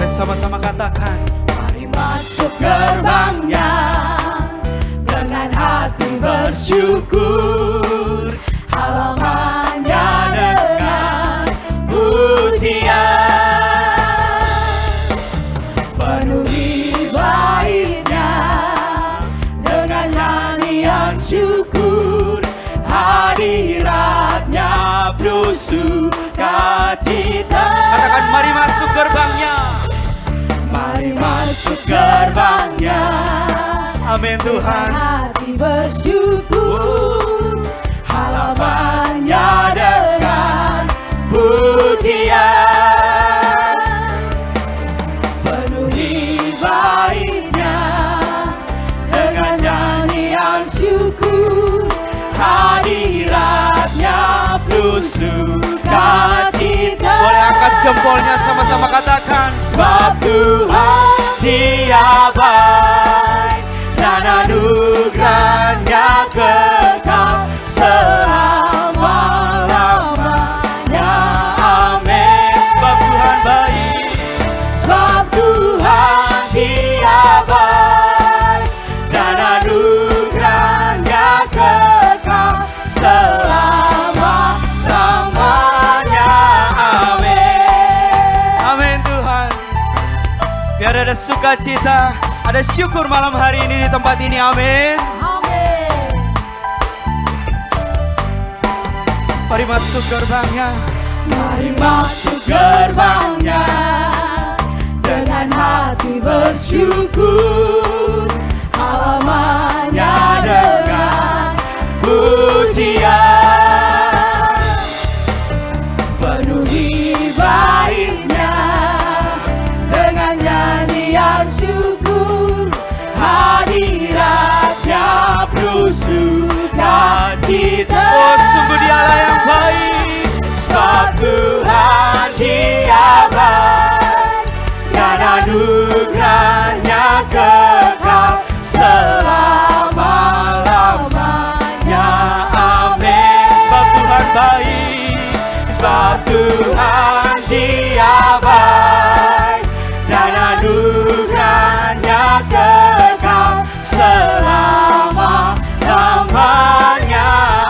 Mari sama-sama katakan, mari masuk gerbangnya dengan hati bersyukur, halamannya dengan pujian, penuhi baitnya dengan nyanyian syukur, hadiratnya penuh sukacita. Katakan, mari masuk gerbangnya. Mari masuk gerbangnya. Amin Tuhan. Hati bersyukur, halamannya dengan pujian, penuhi baitnya dengan nyanyian syukur, hadiratnya penuh sukacita. Boleh angkat jempolnya, sama-sama katakan, sebab Tuhan Dia baik dan anugerahnya kekal selama-lamanya. Amin. sebab Tuhan baik, sebab Tuhan Dia baik dan anugerahnya kekal selama-lamanya. Amin. amin Tuhan. Biar ada sukacita, ada syukur malam hari ini di tempat ini, amin. Amin. Mari masuk gerbangnya. Mari masuk gerbangnya dengan hati bersyukur, halamannya dengan pujian, penuhi baitnya dengan nyanyian syukur, hadiratnya penuh sukacita. Oh, sungguh Dialah yang baik, sebab Tuhan Dia baik dan anugerahnya kekal selama-lamanya. Amin. sebab Tuhan baik, sebab Tuhan Dia baik dan anugerahnya kekal selama-lamanya.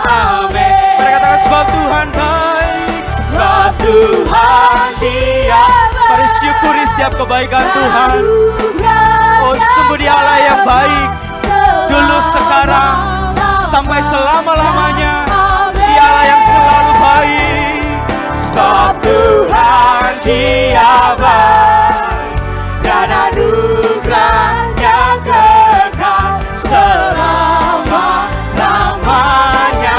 Amin. Mari katakan, sebab Tuhan baik. Sebab Tuhan Dia baik. Mari syukuri setiap kebaikan Tuhan. Anugerahnya Oh, sungguh Dialah yang baik, dulu, sekarang, selama-lamanya. sampai selama-lamanya. Amin. Dialah yang selalu baik. Sebab Tuhan Dia baik dan anugerahnya kekal selama-lamanya.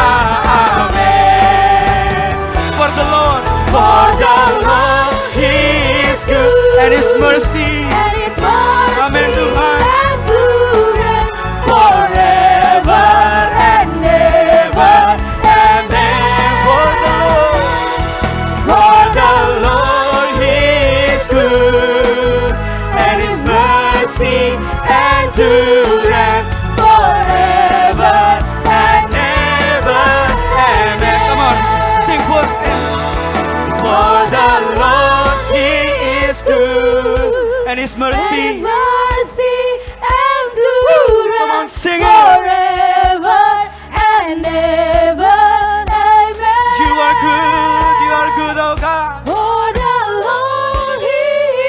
Amin. For the Lord, For the Lord He is good and His mercy. and His mercy Amin, Tuhan. endureth forever and ever. Amen. For the Lord, For the Lord He is good and His mercy endureth forever and ever. Amen. come on, sing for Him. For the Lord He is good And His and mercy. His mercy endureth Come on, sing it. forever and ever. Amen. You are good, oh God. For the Lord He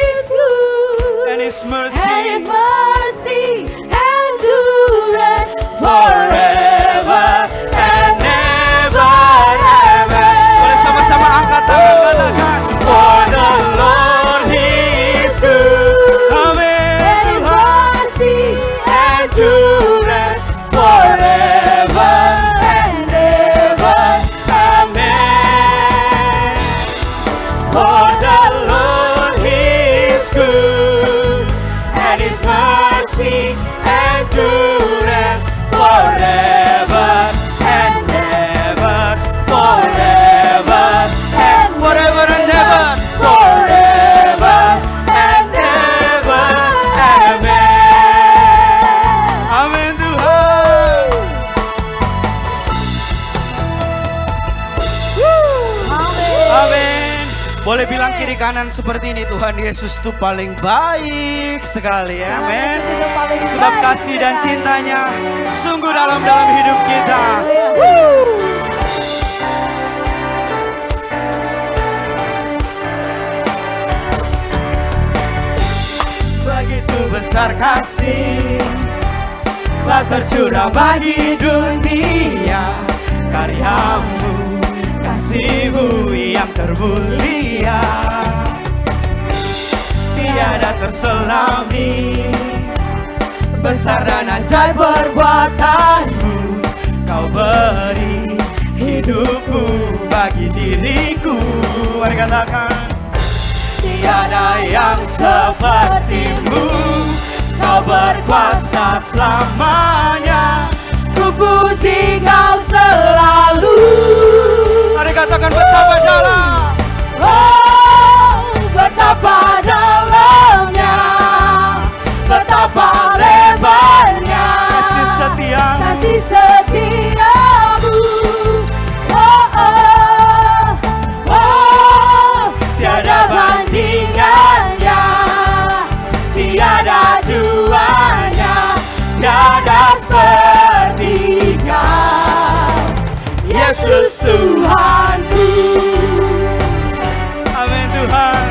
is good And His and His mercy. mercy endureth forever and ever. Amen. Boleh sama-sama angkat tangan, katakan, For the Lord He is good amin and His Tuhan. mercy endureth forever and ever. Amen. For the Lord He is good kanan seperti ini, Tuhan Yesus itu paling baik sekali. Amin. Yesus itu paling Sebab baik kasih dan sekali. cintanya sungguh dalam hidup kita. Begitu besar kasih telah tercurah bagi dunia, karyamu, kasihmu yang termulia, tiada terselami. Besar dan ajaib perbuatanmu, kau beri hidupmu bagi diriku. Mari katakan, tiada yang sepertimu, kau berkuasa selamanya, ku puji kau selalu. Mari katakan betapa dalam, Oh, betapa dalamnya, betapa lebarnya kasih setiamu. kasih setiamu. Oh, oh, oh, tiada bandingannya, tiada duanya, tiada seperti Kau, Yesus Tuhanku. Amin Tuhan.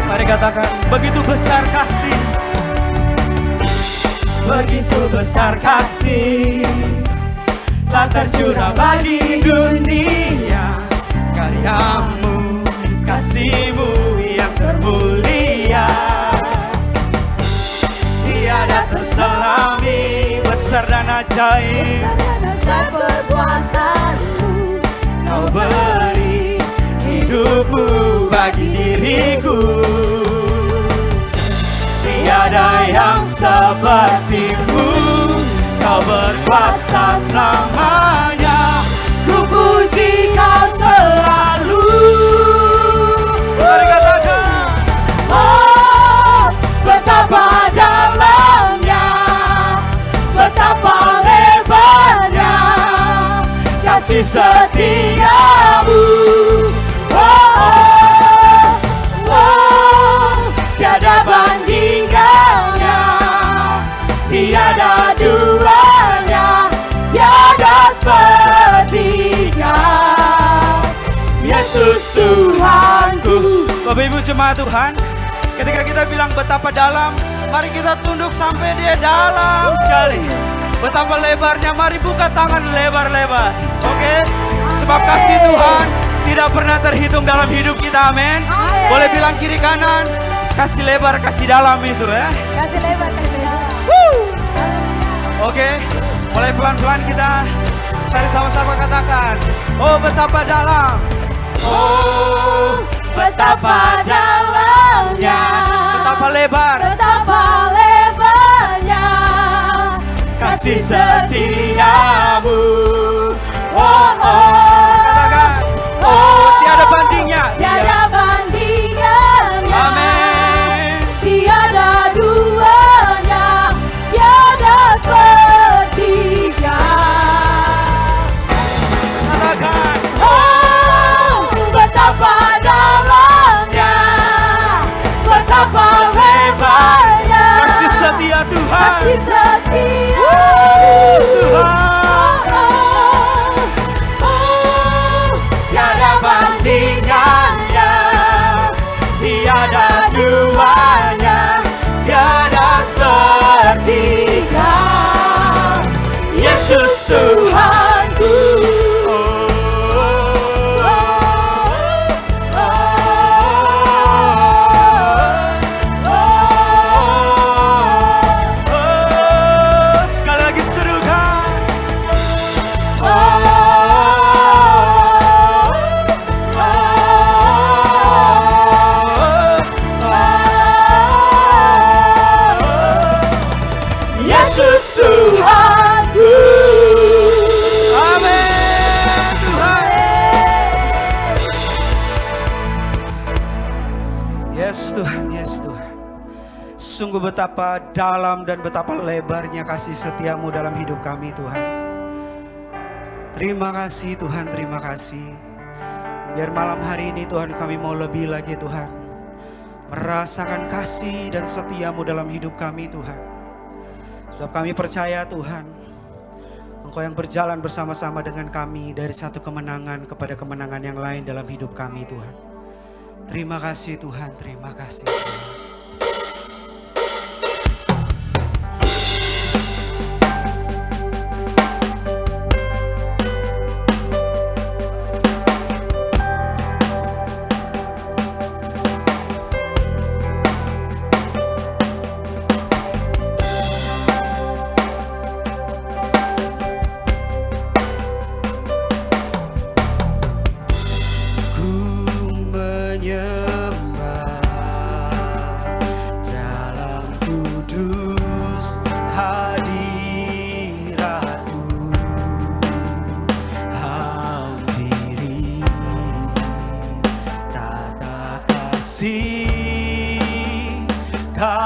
Mari katakan, begitu besar kasih, begitu besar kasih telah tercurah bagi dunia, karyamu, kasihmu yang termulia, tiada terselami. Besar dan ajaib Ajaib perbuatanmu, kau beri hidupmu bagi diriku, tiada yang sepertimu, kau berkuasa selamanya, ku puji kau selalu. Mari katakan, oh, betapa dalamnya, betapa lebarnya kasih setiamu. Oh, oh, oh, tiada bandingannya, tiada duanya, tiada seperti Kau, Yesus Tuhanku. Bapak Ibu jemaat Tuhan, ketika kita bilang betapa dalam, mari kita tunduk sampai dia dalam sekali. Betapa lebarnya, mari buka tangan lebar-lebar. Oke? Sebab kasih Tuhan tidak pernah terhitung dalam hidup kita, amin. Amin. Boleh bilang kiri kanan, kasih lebar, kasih dalam itu ya. Kasih lebar, kasih dalam. Oke? Mulai pelan-pelan kita, mari sama-sama katakan, oh betapa dalam. Oh, betapa dalamnya, Betapa lebar betapa lebarnya kasih setiamu. Oh, oh, Katakan, oh tiada bandingnya. tiada bandingannya, Amin. tiada duanya, tiada sepertiga. Katakan, Oh, betapa dalamnya, betapa lebarnya kasih setia Tuhan. kasih setia Tuhan. tiada bandingannya, Tiada duanya, tiada seperti Kau, Yesus Tuhan. Tuhanku. Sekali lagi serukan. Yesus Tuhanku. Amin Tuhan. Yes Tuhan, yes Tuhan. Sungguh betapa dalam dan betapa lebarnya kasih setiamu dalam hidup kami Tuhan. Terima kasih Tuhan, terima kasih. Biar malam hari ini Tuhan kami mau lebih lagi Tuhan, merasakan kasih dan setia-Mu dalam hidup kami Tuhan. Sebab kami percaya Tuhan, Engkau yang berjalan bersama-sama dengan kami dari satu kemenangan kepada kemenangan yang lain dalam hidup kami Tuhan. Terima kasih Tuhan, terima kasih Tuhan.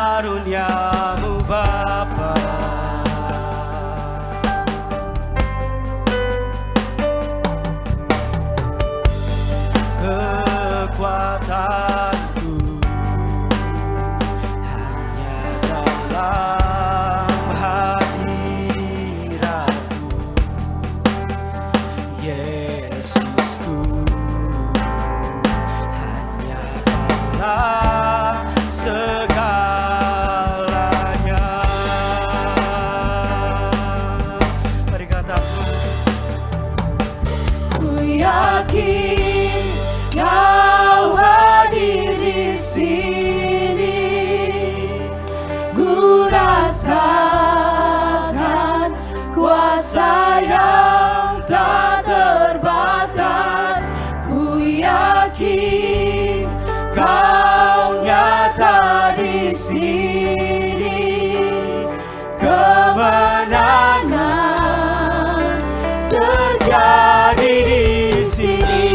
Karuniamu Bapa, kekuatanku hanya dalam hadirat-Mu, Yesusku, hanya dalam segalanya. Mari katakan, Ku yakin Kau hadir di sini. Ku rasakan kuasa yang tak terbatas. Ku yakin Kau nyata di sini. Kemenangan terjadi di sini.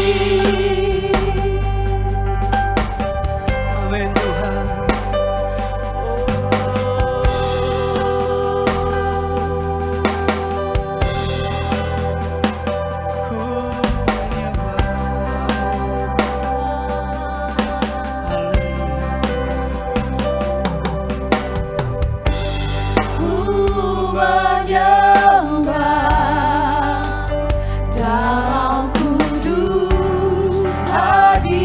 amin Tuhan. Ku menyembah. Haleluya. Ku menyembah dalam kudus hadirat-Mu.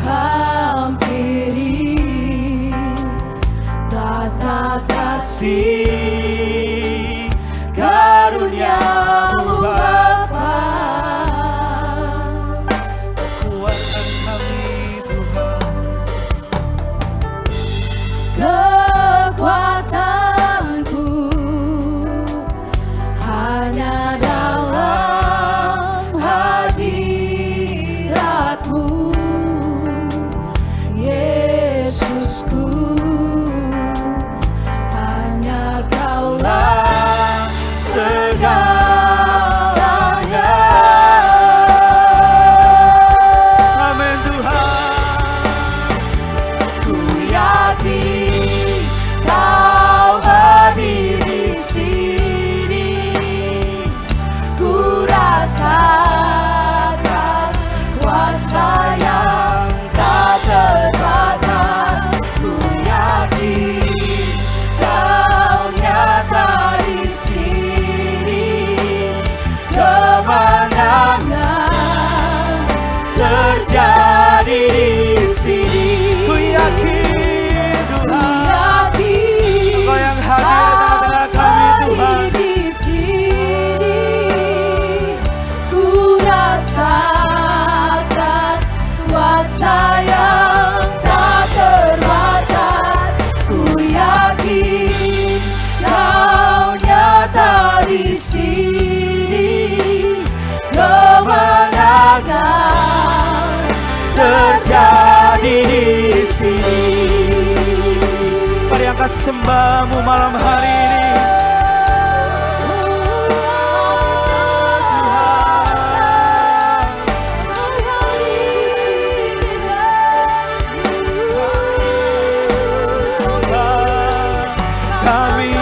Hampiri tata kasih karunia-Mu Bapa. Kuatkan kami Tuhan, Kekuatanku hanya dalam hadirat-Mu, Yesusku, hanya Kaulah segalanya. amin Tuhan. Ku yakin Kau hadir di sini. Ku rasakan kuasa yang tak terbatas. Ku yakin Kau nyata di sini. Kemenangan terjadi di sini. Ku yakin Tuhan, Yakin Engkau yang hadir di tengah kami Tuhan. di sini. Ku rasakan kuasa yang tak terbatas. Ku yakin Kau nyata di sini. Kemenangan terjadi di sini. Mari angkat sembahmu malam hari ini. Kami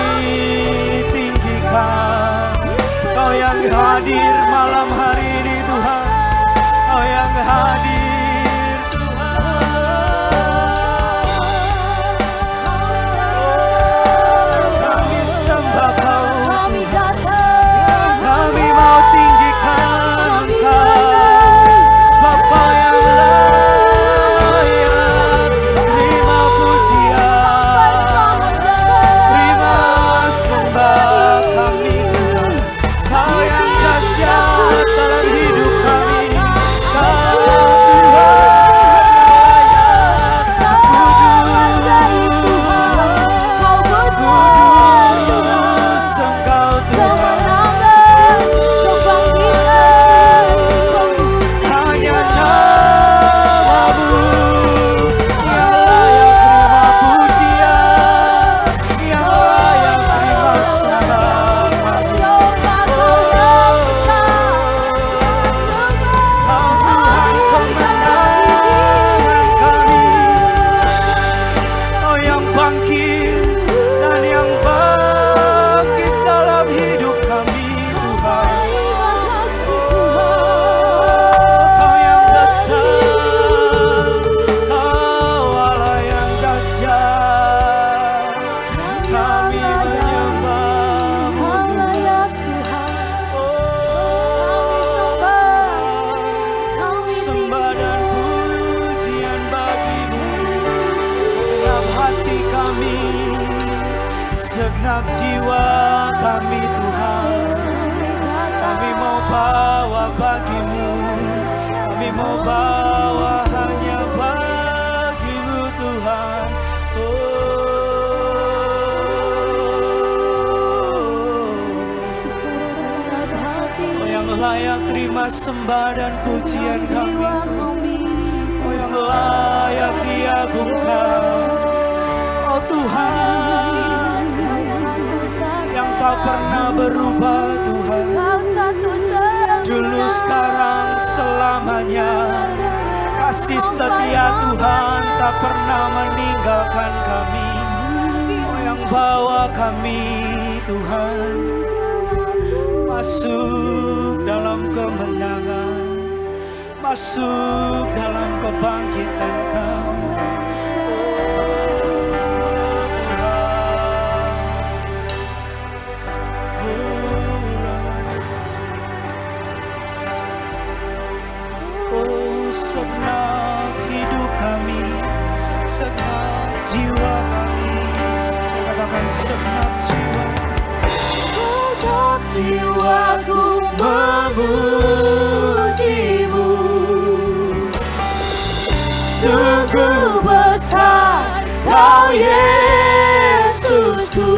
tinggi hadir malam hari ini Tuhan, Kau yang hadir Tuhan. Kami sembah Kau Tuhan, kami mau tinggikan Engkau, sebab Kau yang layak terima pujian, terima sembah kami Tuhan. Kau yang dahsyat dalam hidup kami, Kau segenap jiwa kami Tuhan, kami mau bawa bagimu, kami mau bawa hanya bagimu Tuhan. Oh yang layak terima sembah dan pujian kami Tuhan, oh yang layak diagungkan, oh Tuhan yang tak pernah berubah Tuhan, dulu sekarang selamanya. Kasih setia Tuhan tak pernah meninggalkan kami, oh yang bawa kami Tuhan masuk dalam kemenangan, masuk dalam kebangkitan kami. Segenap hidup kami, segenap jiwa kami, katakan segenap jiwa, segenap jiwaku memujimu. Sungguh besar Kau Yesusku,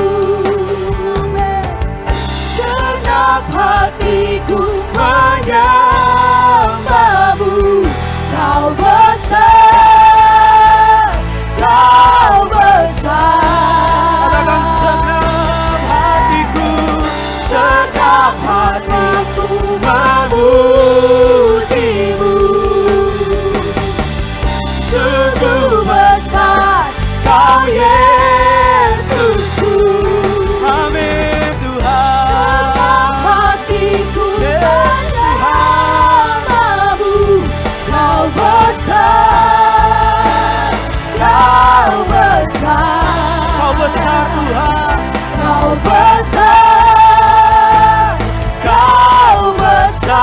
genap hatiku menyembahmu. Kau besar, Kau besar. Katakan segenap hatiku, segenap hatiku memujimu. Sungguh besar Kau Yesusku. Amin Tuhan. Segenap hatiku menyembahmu. Kau besar, Kau besar, Kau besar Tuhan, Kau besar, Kau besar.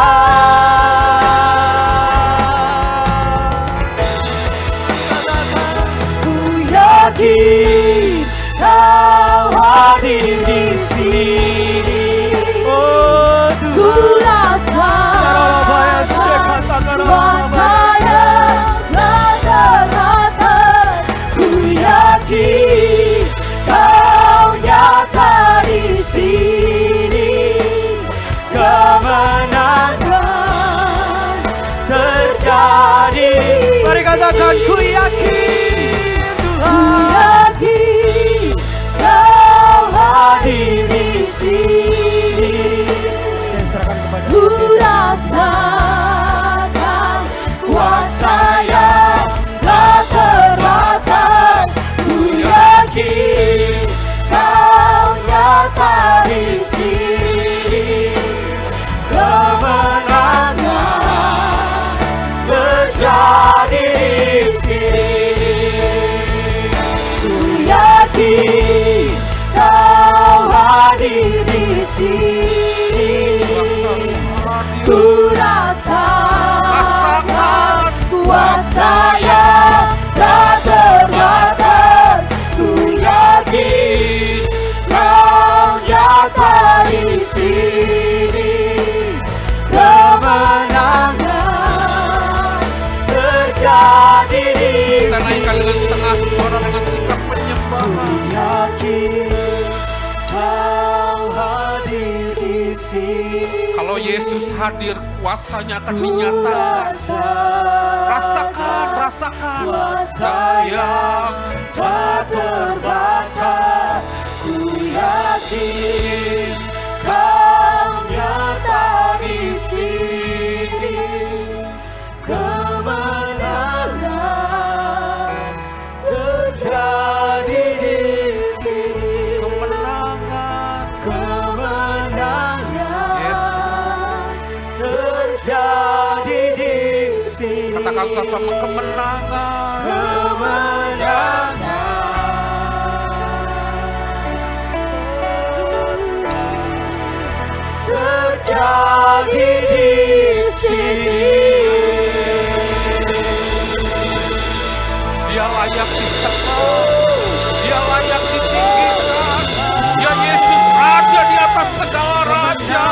Ku yakin Kau hadir di sini. Oh Tuhan, ku rasakan kuasa yang tak terbatas. Ku yakin Kau nyata di sini. Kemenangan terjadi. Mari katakan ku yakin Tuhan. Ku yakin Kau hadir di sini. Saya serahkan kepada Ku rasakan kuasa yang tak terbatas. Ku yakin Kau nyata di sini. Kalau Yesus hadir, kuasanya akan dinyatakan. Rasakan, rasakan. Kuasa yang tak terbatas, ku yakin Kau nyata di sini. Kemenangan terjadi di sini. Kemenangan. Kemenangan terjadi di sini. Katakan sama kemenangan. Kemenangan terjadi di sini. Dia layak disembah, dia layak ditinggikan. Ya Yesus ada di atas segala raja.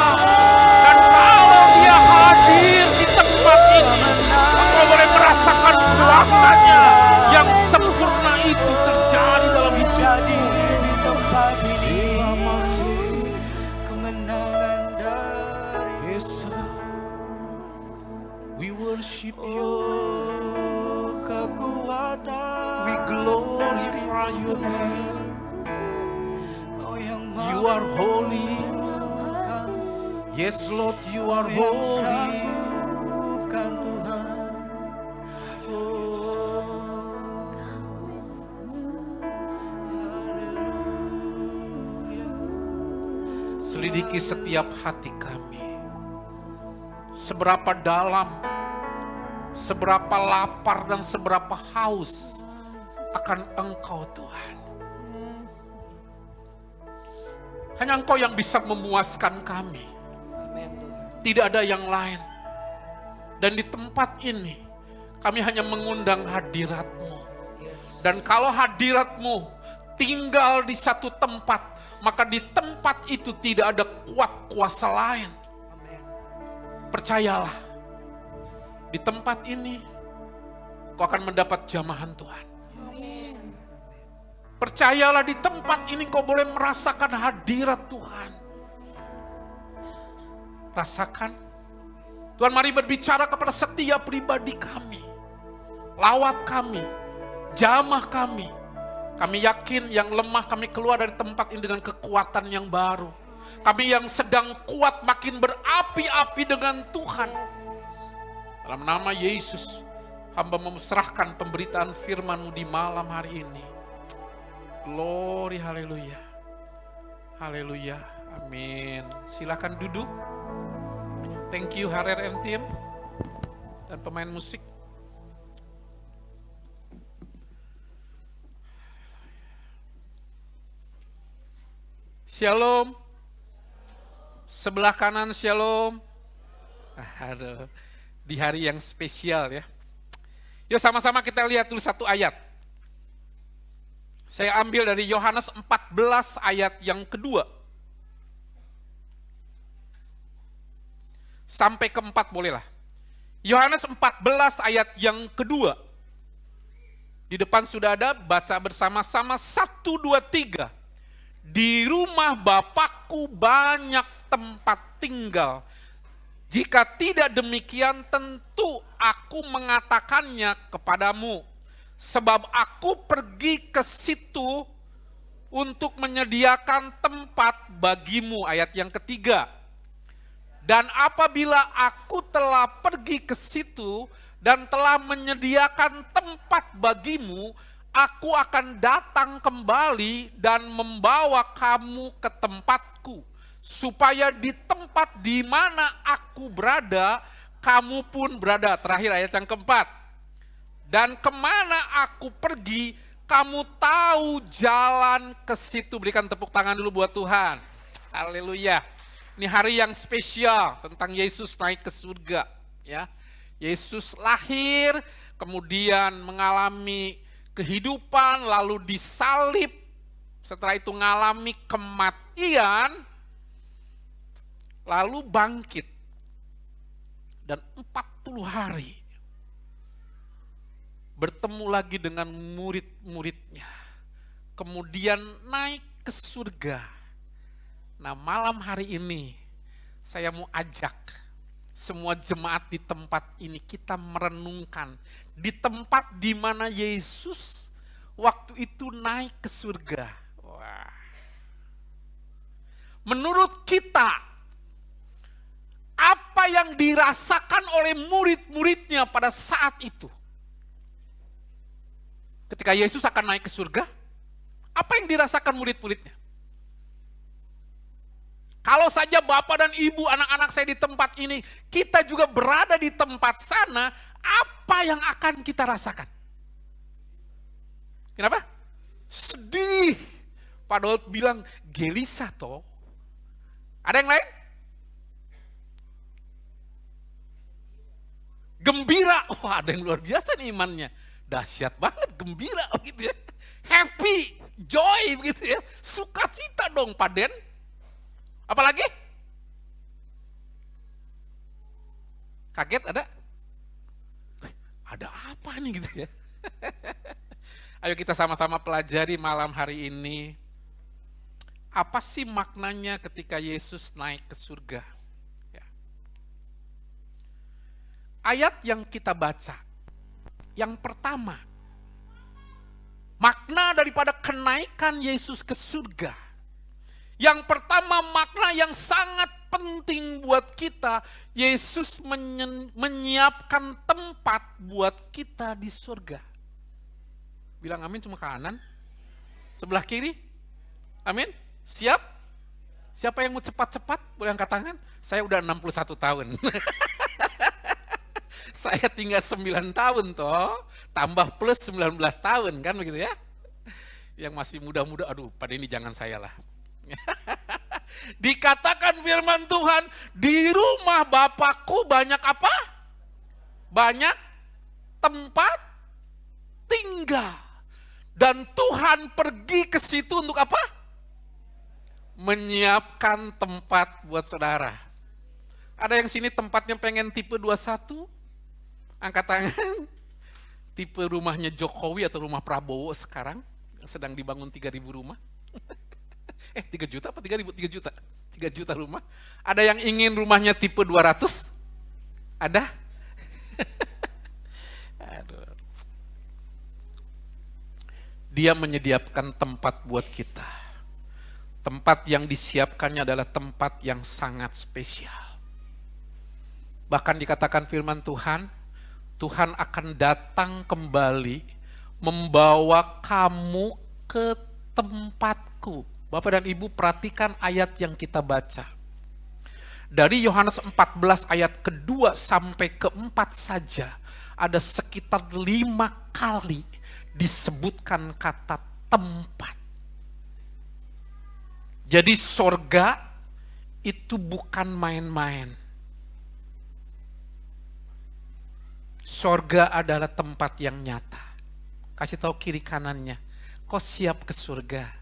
Dan kalau dia hadir di tempat ini, engkau boleh merasakan kuasanya yang sempurna itu terjadi dalam hidup. Jadi di tempat ini kemenangan dari Yesus, we worship you, oh, kekuatan. we glorify your name. Oh, yang You are holy. Yes Lord, you are holy. sanggupkan Tuhan. Oh, haleluya. Selidiki setiap hati kami. Seberapa dalam, seberapa lapar dan seberapa haus akan Engkau Tuhan. Hanya Engkau yang bisa memuaskan kami. Amin Tuhan. Tidak ada yang lain. Dan di tempat ini kami hanya mengundang hadirat-Mu. Dan kalau hadirat-Mu tinggal di satu tempat, maka di tempat itu tidak ada kuat kuasa lain. Amin. Percayalah, di tempat ini kau akan mendapat jamahan Tuhan. Percayalah, di tempat ini kau boleh merasakan hadirat Tuhan. Rasakan. Tuhan, mari berbicara kepada setiap pribadi kami. Lawat kami, jamah kami. Kami yakin yang lemah kami keluar dari tempat ini dengan kekuatan yang baru. Kami yang sedang kuat makin berapi-api dengan Tuhan. Dalam nama Yesus, hamba memusrahkan pemberitaan firman-Mu di malam hari ini. Glory, haleluya. Haleluya, amin. Silakan duduk. Thank you Harer and Tim dan pemain musik. Shalom. Sebelah kanan shalom. Aduh, di hari yang spesial ya. Yuk sama-sama kita lihat dulu satu ayat. Saya ambil dari Yohanes 14 ayat yang kedua. Sampai keempat bolehlah. Yohanes 14 ayat yang kedua. Di depan sudah ada, baca bersama-sama 1, 2, 3. Di rumah Bapakku banyak tempat tinggal. Jika tidak demikian tentu aku mengatakannya kepadamu. Sebab aku pergi ke situ untuk menyediakan tempat bagimu. Ayat yang ketiga. Dan apabila aku telah pergi ke situ dan telah menyediakan tempat bagimu, aku akan datang kembali dan membawa kamu ke tempatku. Supaya di tempat di mana aku berada, kamu pun berada. Terakhir ayat yang keempat. Dan kemana aku pergi, kamu tahu jalan ke situ. Berikan tepuk tangan dulu buat Tuhan. Haleluya. Ini hari yang spesial tentang Yesus naik ke surga. Ya, Yesus lahir, kemudian mengalami kehidupan, lalu disalib. Setelah itu mengalami kematian, lalu bangkit. Dan 40 hari bertemu lagi dengan murid-muridnya. Kemudian naik ke surga. Nah, malam hari ini Saya mau ajak semua jemaat di tempat ini kita merenungkan di tempat di mana Yesus waktu itu naik ke surga. Wah. Menurut kita, apa yang dirasakan oleh murid-muridnya pada saat itu? Ketika Yesus akan naik ke surga, apa yang dirasakan murid-muridnya? Kalau saja Bapak dan Ibu, anak-anak saya di tempat ini, kita juga berada di tempat sana, apa yang akan kita rasakan? Kenapa? Sedih. Pak Daud bilang, gelisah toh. Ada yang lain? Gembira. Wah, ada yang luar biasa nih imannya. Dahsyat banget, gembira gitu ya. Happy, joy gitu ya. Sukacita dong Pak Den. Apalagi? Kaget ada? Ada apa nih gitu ya? Ayo kita sama-sama pelajari malam hari ini. Apa sih maknanya ketika Yesus naik ke surga? Ya. Ayat yang kita baca, yang pertama, makna daripada kenaikan Yesus ke surga. Yang pertama, makna yang sangat penting buat kita, Yesus menyiapkan tempat buat kita di surga. Bilang amin cuma kanan. Sebelah kiri. Amin. Siap? Siapa yang mau cepat-cepat? Boleh angkat tangan? Saya udah 61 tahun. Saya tinggal 9 tahun toh. Tambah plus 19 tahun kan begitu ya. Yang masih muda-muda, aduh pada ini jangan saya lah. Dikatakan firman Tuhan, di rumah Bapakku banyak apa? Banyak tempat tinggal. Dan Tuhan pergi ke situ untuk apa? Menyiapkan tempat buat saudara. Ada yang sini tempatnya pengen tipe 21? Angkat tangan. Tipe rumahnya Jokowi atau rumah Prabowo sekarang sedang dibangun 3.000 rumah. 3 juta apa 3.000? 3 juta. 3 juta rumah. Ada yang ingin rumahnya tipe 200? Ada? Aduh. Dia menyediakan tempat buat kita. Tempat yang disiapkannya adalah tempat yang sangat spesial. Bahkan dikatakan firman Tuhan, Tuhan akan datang kembali membawa kamu ke tempatku. Bapak dan Ibu perhatikan ayat yang kita baca. Dari Yohanes 14 ayat kedua sampai keempat saja, ada sekitar 5 kali disebutkan kata tempat. Jadi sorga itu bukan main-main. Sorga adalah tempat yang nyata. Kasih tahu kiri kanannya, kau siap ke surga?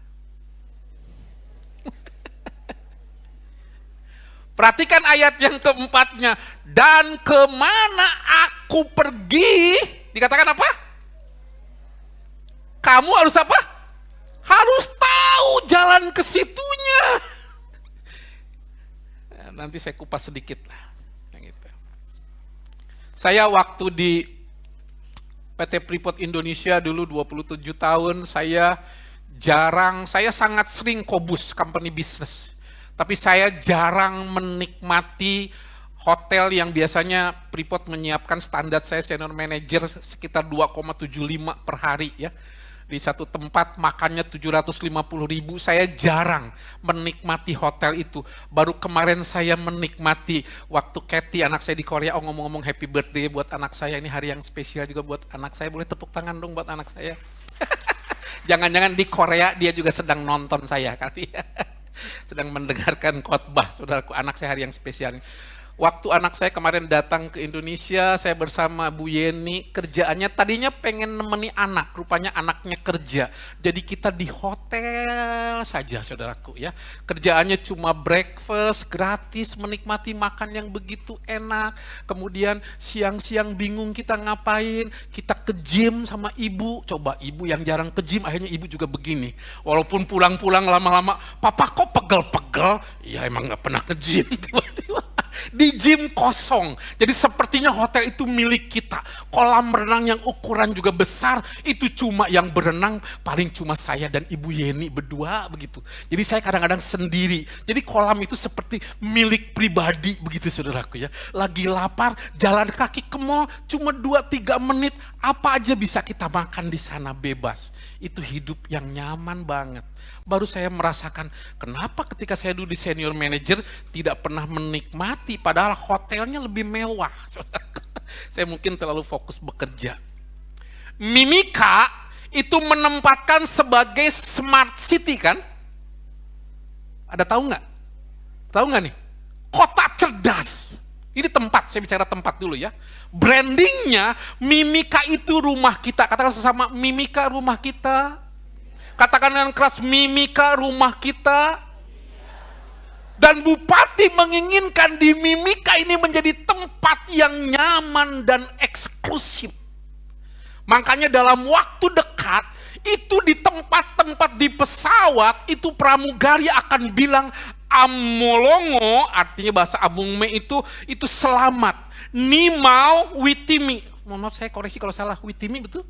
Perhatikan ayat yang keempatnya. Dan kemana aku pergi, dikatakan apa? Kamu harus apa? Harus tahu jalan ke situnya. Nanti saya kupas sedikit lah. Saya waktu di PT Freeport Indonesia dulu 27 tahun, saya sangat sering kobus company business. Tapi saya jarang menikmati hotel yang biasanya Freeport menyiapkan standar saya senior manager sekitar 2,75 per hari ya. Di satu tempat makannya 750.000, saya jarang menikmati hotel itu. Baru kemarin saya menikmati waktu Kathy anak saya di Korea, ngomong-ngomong happy birthday buat anak saya, ini hari yang spesial juga buat anak saya, boleh tepuk tangan dong buat anak saya. Jangan-jangan di Korea dia juga sedang nonton saya kali ya. Sedang mendengarkan khotbah, saudaraku, anak saya hari yang spesial. Waktu anak saya kemarin datang ke Indonesia, saya bersama Bu Yeni, kerjaannya tadinya pengen nemeni anak, rupanya anaknya kerja. Jadi kita di hotel saja, saudaraku ya. Kerjaannya cuma breakfast, gratis, menikmati makan yang begitu enak. Kemudian siang-siang bingung kita ngapain, kita ke gym sama ibu. Coba ibu yang jarang ke gym, akhirnya ibu juga begini. Walaupun pulang-pulang lama-lama, papa kok pegel-pegel? Ya emang gak pernah ke gym, tiba-tiba. Di gym kosong, jadi sepertinya hotel itu milik kita. Kolam renang yang ukuran juga besar, itu cuma yang berenang paling cuma saya dan Ibu Yeni berdua begitu. Jadi saya kadang-kadang sendiri. Jadi kolam itu seperti milik pribadi begitu, saudaraku ya. Lagi lapar, jalan kaki ke mall cuma 2-3 menit, apa aja bisa kita makan di sana bebas. Itu hidup yang nyaman banget. Baru saya merasakan kenapa ketika saya dulu di senior manager tidak pernah menikmati, padahal hotelnya lebih mewah. Saya mungkin terlalu fokus bekerja. Mimika itu menempatkan sebagai smart city kan? Ada tahu nggak? Tahu nggak nih? Kota cerdas. Ini tempat, saya bicara tempat dulu ya. Brandingnya Mimika itu rumah kita. Katakan sesama, Mimika rumah kita. Katakan dengan keras, Mimika rumah kita. Dan bupati menginginkan di Mimika ini menjadi tempat yang nyaman dan eksklusif. Makanya dalam waktu dekat, itu di tempat-tempat di pesawat, itu pramugari akan bilang, Amolongo, artinya bahasa Abungme itu selamat. Nimau witimi. Mohon maaf saya koreksi kalau salah, witimi betul?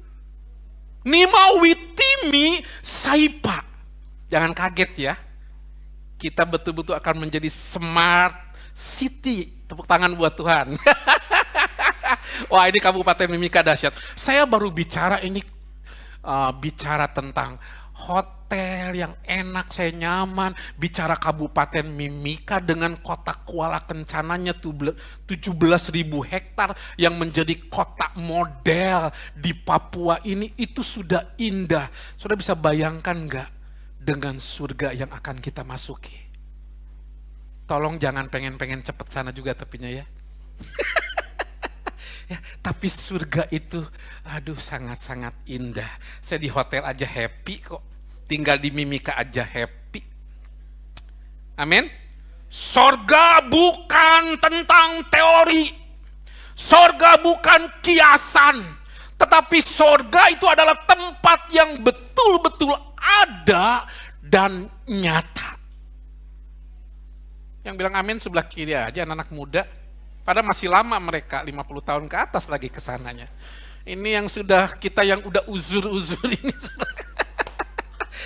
Nimau witimi saipa. Jangan kaget ya. Kita betul-betul akan menjadi smart city. Tepuk tangan buat Tuhan. Wah, ini Kabupaten Mimika dahsyat. Saya baru bicara ini, bicara tentang hotel yang enak, saya nyaman. Bicara Kabupaten Mimika dengan kota Kuala Kencananya 17.000 hektar yang menjadi kota model di Papua ini, itu sudah indah. Sudah bisa bayangkan nggak dengan surga yang akan kita masuki? Tolong jangan pengen-pengen cepet sana juga tapinya ya. Ya, tapi surga itu, aduh sangat-sangat indah. Saya di hotel aja happy kok. Tinggal di Mimika aja happy. Amin. Sorga bukan tentang teori. Sorga bukan kiasan. Tetapi sorga itu adalah tempat yang betul-betul ada dan nyata. Yang bilang amin sebelah kiri aja, anak-anak muda. Padahal masih lama mereka, 50 tahun ke atas lagi kesananya. Ini yang sudah, kita yang udah uzur-uzur ini.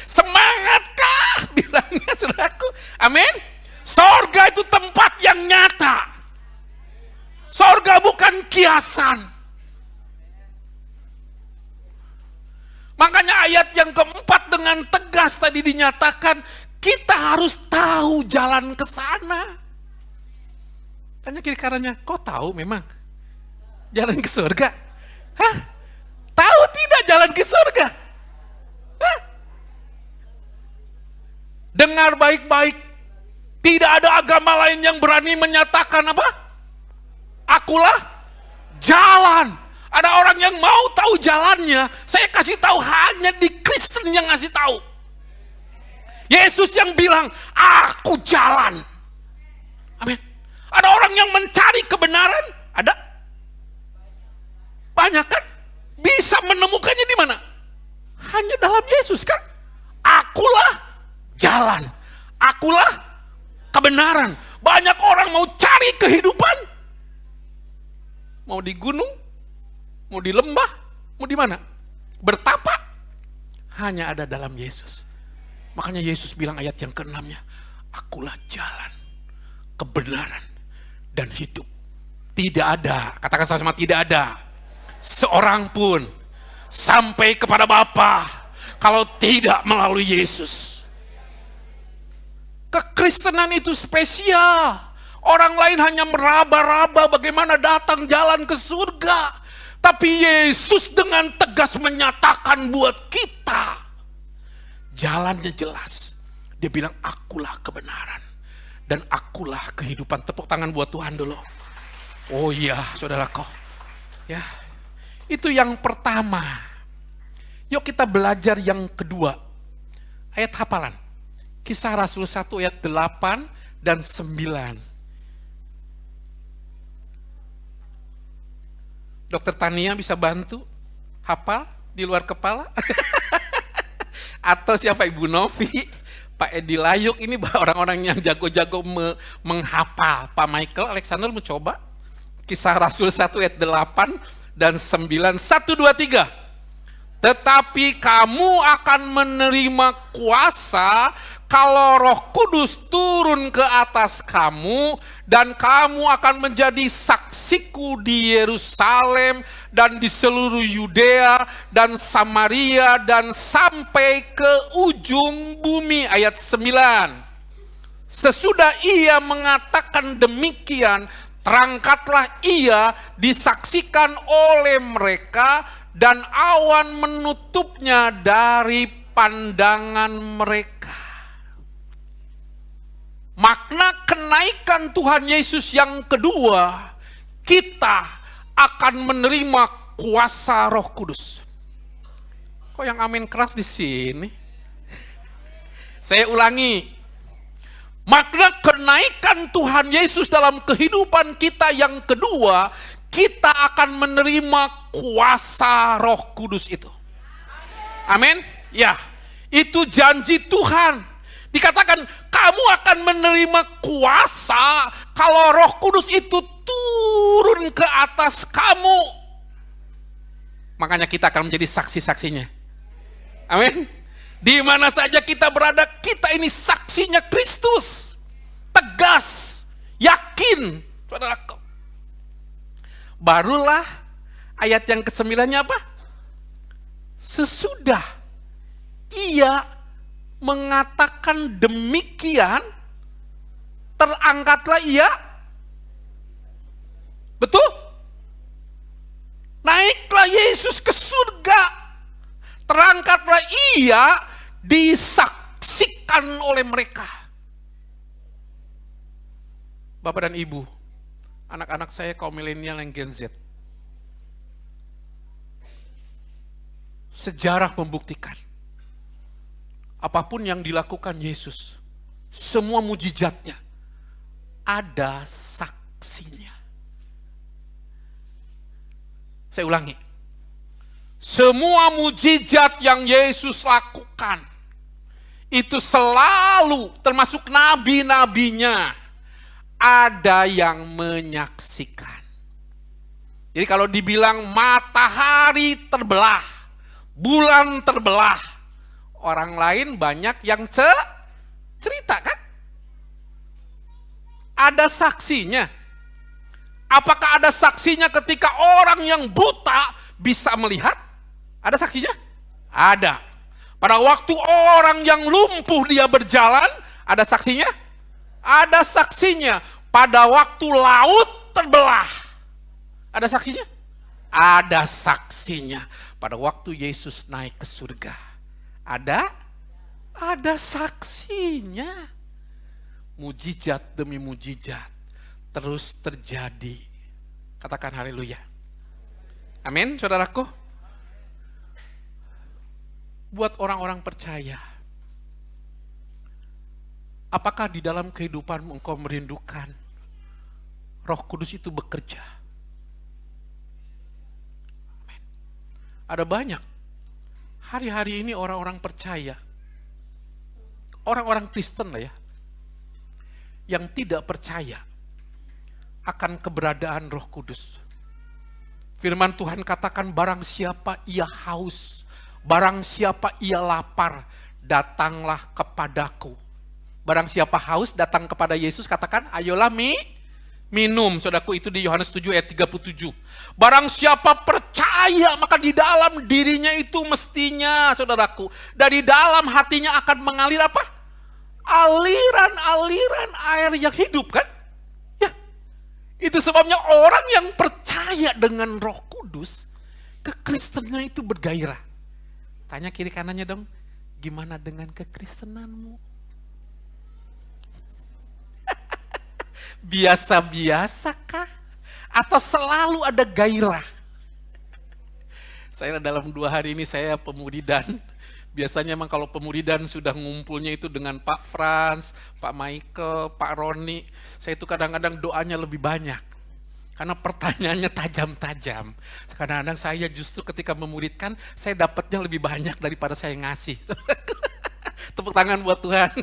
Semangatkah? Bilangnya saudaraku. Amin. Sorga itu tempat yang nyata. Sorga bukan kiasan. Makanya ayat yang keempat dengan tegas tadi dinyatakan, kita harus tahu jalan ke sana. Tanya kiri kanannya, kok tahu memang jalan ke surga? Hah? Tahu tidak jalan ke surga? Hah? Dengar baik-baik, tidak ada agama lain yang berani menyatakan apa? Akulah jalan. Ada orang yang mau tahu jalannya, saya kasih tahu hanya di Kristen yang ngasih tahu. Yesus yang bilang, aku jalan. Amin. Ada orang yang mencari kebenaran? Ada? Banyak kan? Bisa menemukannya di mana? Hanya dalam Yesus kan? Akulah jalan. Akulah kebenaran. Banyak orang mau cari kehidupan. Mau di gunung, mau di lembah, mau di mana? Bertapa. Hanya ada dalam Yesus. Makanya Yesus bilang ayat yang ke-6-nya, akulah jalan, kebenaran, dan hidup. Tidak ada, katakan sama-sama, tidak ada seorang pun sampai kepada Bapa kalau tidak melalui Yesus. Kekristenan itu spesial. Orang lain hanya meraba-raba bagaimana datang jalan ke surga. Tapi Yesus dengan tegas menyatakan buat kita, jalannya jelas. Dia bilang, akulah kebenaran dan akulah kehidupan. Tepuk tangan buat Tuhan dulu. Oh iya, saudaraku. Ya, itu yang pertama. Yuk kita belajar yang kedua. Ayat hafalan. Kisah Rasul 1 ayat 8 dan 9. Dokter Tania bisa bantu hafal di luar kepala? Atau siapa Ibu Novi, Pak Edi Layuk, ini orang-orang yang jago-jago menghafal. Pak Michael Alexander mau coba? Kisah Rasul 1 ayat 8 dan 9. 1, 2, 3. Tetapi kamu akan menerima kuasa kalau Roh Kudus turun ke atas kamu, dan kamu akan menjadi saksiku di Yerusalem dan di seluruh Yudea dan Samaria dan sampai ke ujung bumi. Ayat 9. Sesudah ia mengatakan demikian, terangkatlah ia disaksikan oleh mereka, dan awan menutupnya dari pandangan mereka. Makna kenaikan Tuhan Yesus yang kedua, kita akan menerima kuasa Roh Kudus. Kok yang amin keras di sini? Saya ulangi. Makna kenaikan Tuhan Yesus dalam kehidupan kita yang kedua, kita akan menerima kuasa Roh Kudus itu. Amin? Ya, itu janji Tuhan. Dikatakan kamu akan menerima kuasa kalau Roh Kudus itu turun ke atas kamu. Makanya kita akan menjadi saksi-saksinya. Amin? Di mana saja kita berada, kita ini saksinya Kristus. Tegas, yakin, saudaraku. Barulah ayat yang ke-9-nya apa? Sesudah ia mengatakan demikian, terangkatlah ia. Betul? Naiklah Yesus ke surga. Terangkatlah ia, disaksikan oleh mereka. Bapak dan Ibu, anak-anak saya kaum milenial yang Gen Z. Sejarah membuktikan, apapun yang dilakukan Yesus, semua mujizatnya, ada saksinya. Saya ulangi, semua mujizat yang Yesus lakukan, itu selalu, termasuk nabi-nabinya, ada yang menyaksikan. Jadi kalau dibilang matahari terbelah, bulan terbelah, orang lain banyak yang cerita kan? Ada saksinya. Apakah ada saksinya ketika orang yang buta bisa melihat? Ada saksinya? Ada. Pada waktu orang yang lumpuh dia berjalan, ada saksinya? Ada saksinya. Pada waktu laut terbelah, ada saksinya? Ada saksinya. Pada waktu Yesus naik ke surga, ada saksinya. Mujizat demi mujizat terus terjadi. Katakan haleluya. Amin, saudaraku. Buat orang-orang percaya, apakah di dalam kehidupanmu engkau merindukan Roh Kudus itu bekerja? Amin. Ada banyak hari-hari ini orang-orang percaya, orang-orang Kristen lah ya, yang tidak percaya akan keberadaan Roh Kudus. Firman Tuhan katakan, barang siapa ia haus, barang siapa ia lapar, datanglah kepadaku. Barang siapa haus, datang kepada Yesus, katakan, ayolah minum. Saudaraku, itu di Yohanes 7 ayat 37. Barang siapa percaya, maka di dalam dirinya itu mestinya, saudaraku, dari dalam hatinya akan mengalir apa? Aliran-aliran air yang hidup kan? Ya, itu sebabnya orang yang percaya dengan Roh Kudus, kekristenannya itu bergairah. Tanya kiri kanannya dong, gimana dengan kekristenanmu? Biasa-biasa kah? Atau selalu ada gairah? Saya dalam 2 hari ini saya pemuridan. Biasanya memang kalau pemuridan sudah ngumpulnya itu dengan Pak Frans, Pak Michael, Pak Roni. Saya itu kadang-kadang doanya lebih banyak. Karena pertanyaannya tajam-tajam. Kadang-kadang saya justru ketika memuridkan, saya dapatnya lebih banyak daripada saya ngasih. Tepuk tangan buat Tuhan.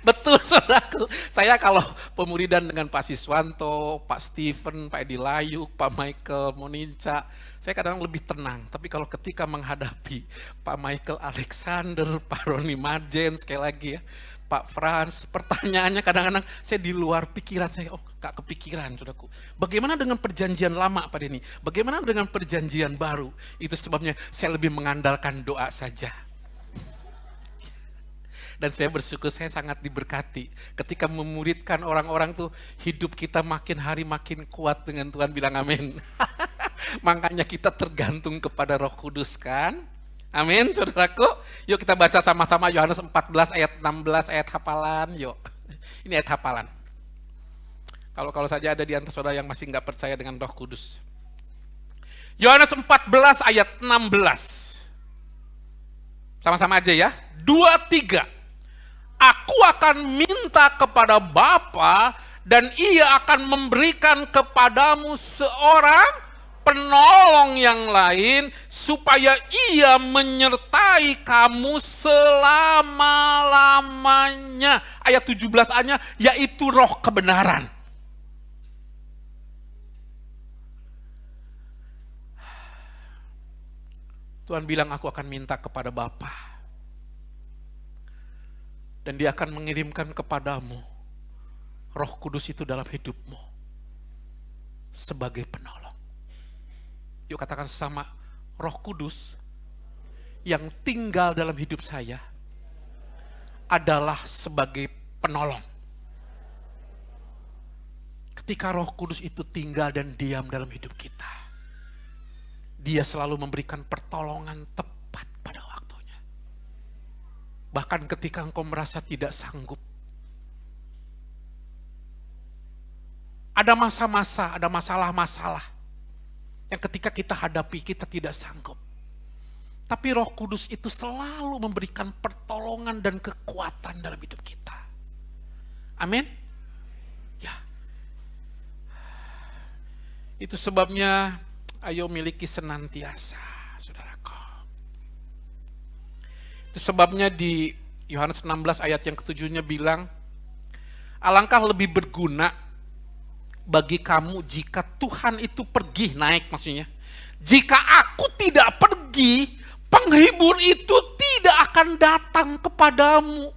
Betul saudaraku. Saya kalau pemuridan dengan Pak Siswanto, Pak Steven, Pak Edi Layuk, Pak Michael, Moninca, saya kadang lebih tenang. Tapi kalau ketika menghadapi Pak Michael Alexander, Pak Roni Marjen, sekali lagi ya, Pak Frans, pertanyaannya kadang-kadang saya di luar pikiran saya, gak kepikiran saudaraku. Bagaimana dengan perjanjian lama Pak Denny? Bagaimana dengan perjanjian baru? Itu sebabnya saya lebih mengandalkan doa saja. Dan saya bersyukur saya sangat diberkati. Ketika memuridkan orang-orang tuh, hidup kita makin hari makin kuat dengan Tuhan, bilang amin. Makanya kita tergantung kepada Roh Kudus kan. Amin saudaraku. Yuk kita baca sama-sama Yohanes 14 ayat 16 ayat hafalan. Yuk. Ini ayat hafalan. Kalau saja ada di antara saudara yang masih nggak percaya dengan Roh Kudus. Yohanes 14 ayat 16. Sama-sama aja ya. 2, 3. Aku akan minta kepada Bapa dan Ia akan memberikan kepadamu seorang penolong yang lain supaya Ia menyertai kamu selama-lamanya. Ayat 17a-nya yaitu Roh kebenaran. Tuhan bilang aku akan minta kepada Bapa. Dan Dia akan mengirimkan kepadamu Roh Kudus itu dalam hidupmu sebagai penolong. Yuk katakan sesama, Roh Kudus yang tinggal dalam hidup saya adalah sebagai penolong. Ketika Roh Kudus itu tinggal dan diam dalam hidup kita, Dia selalu memberikan pertolongan tepat pada waktunya. Bahkan ketika engkau merasa tidak sanggup. Ada masa-masa, ada masalah-masalah yang ketika kita hadapi kita tidak sanggup. Tapi Roh Kudus itu selalu memberikan pertolongan dan kekuatan dalam hidup kita. Amin? Ya. Itu sebabnya ayo miliki senantiasa, saudaraku. Itu sebabnya di Yohanes 16 ayat yang ke-7-nya bilang, alangkah lebih berguna bagi kamu jika Tuhan itu pergi, naik maksudnya. Jika aku tidak pergi, penghibur itu tidak akan datang kepadamu.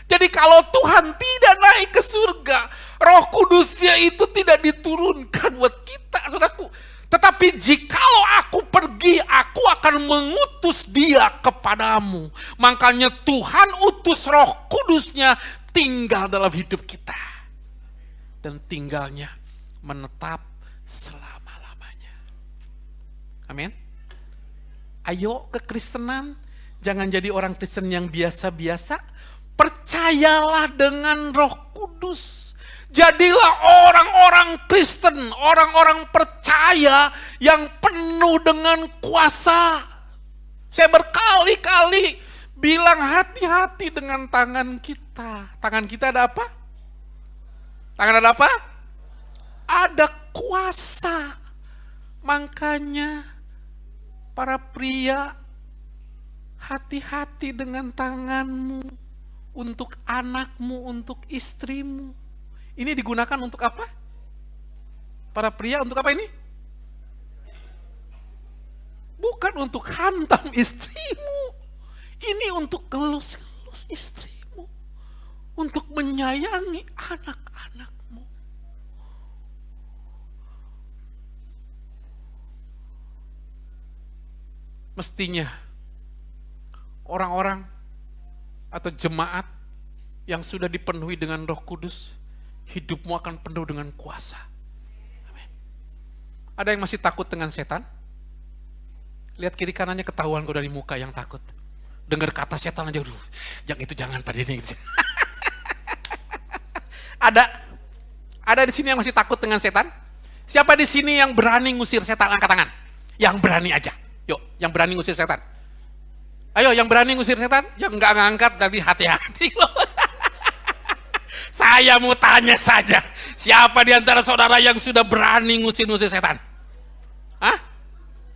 Jadi kalau Tuhan tidak naik ke surga, Roh Kudusnya itu tidak diturunkan buat kita, saudaraku. Tetapi jikalau aku pergi, aku akan mengutus Dia kepadamu. Makanya Tuhan utus Roh Kudusnya tinggal dalam hidup kita. Dan tinggalnya menetap selama-lamanya. Amin. Ayo kekristenan, jangan jadi orang Kristen yang biasa-biasa. Percayalah dengan Roh Kudus. Jadilah orang-orang Kristen, orang-orang percaya yang penuh dengan kuasa. Saya berkali-kali bilang hati-hati dengan tangan kita. Tangan kita ada apa? Tangan ada apa? Ada kuasa. Makanya para pria, hati-hati dengan tanganmu. Untuk anakmu, untuk istrimu. Ini digunakan untuk apa? Para pria untuk apa ini? Bukan untuk hantam istrimu. Ini untuk gelus-gelus istrimu. Untuk menyayangi anak-anakmu. Mestinya orang-orang atau jemaat yang sudah dipenuhi dengan Roh Kudus, hidupmu akan penuh dengan kuasa. Amin. Ada yang masih takut dengan setan? Lihat kiri kanannya, ketahuan kau dari muka yang takut. Dengar kata setan aja, yang itu jangan pada ini. Ada di sini yang masih takut dengan setan? Siapa di sini yang berani ngusir setan? Angkat tangan. Yang berani aja. Yuk, yang berani ngusir setan. Ayo, yang berani ngusir setan. Yang nggak ngangkat, nanti hati-hati. Saya mau tanya saja. Siapa di antara saudara yang sudah berani ngusir-ngusir setan? Hah?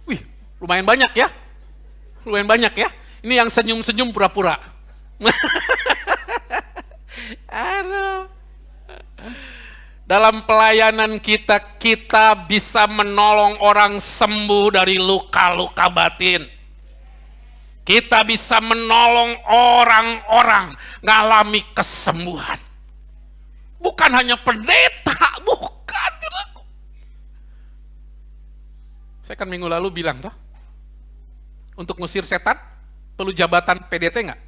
Wih, lumayan banyak ya. Lumayan banyak ya. Ini yang senyum-senyum pura-pura. Aduh. Dalam pelayanan kita, kita bisa menolong orang sembuh dari luka-luka batin. Kita bisa menolong orang-orang ngalami kesembuhan. Bukan hanya pendeta, bukan. Saya kan minggu lalu bilang toh, untuk ngusir setan perlu jabatan PDT nggak?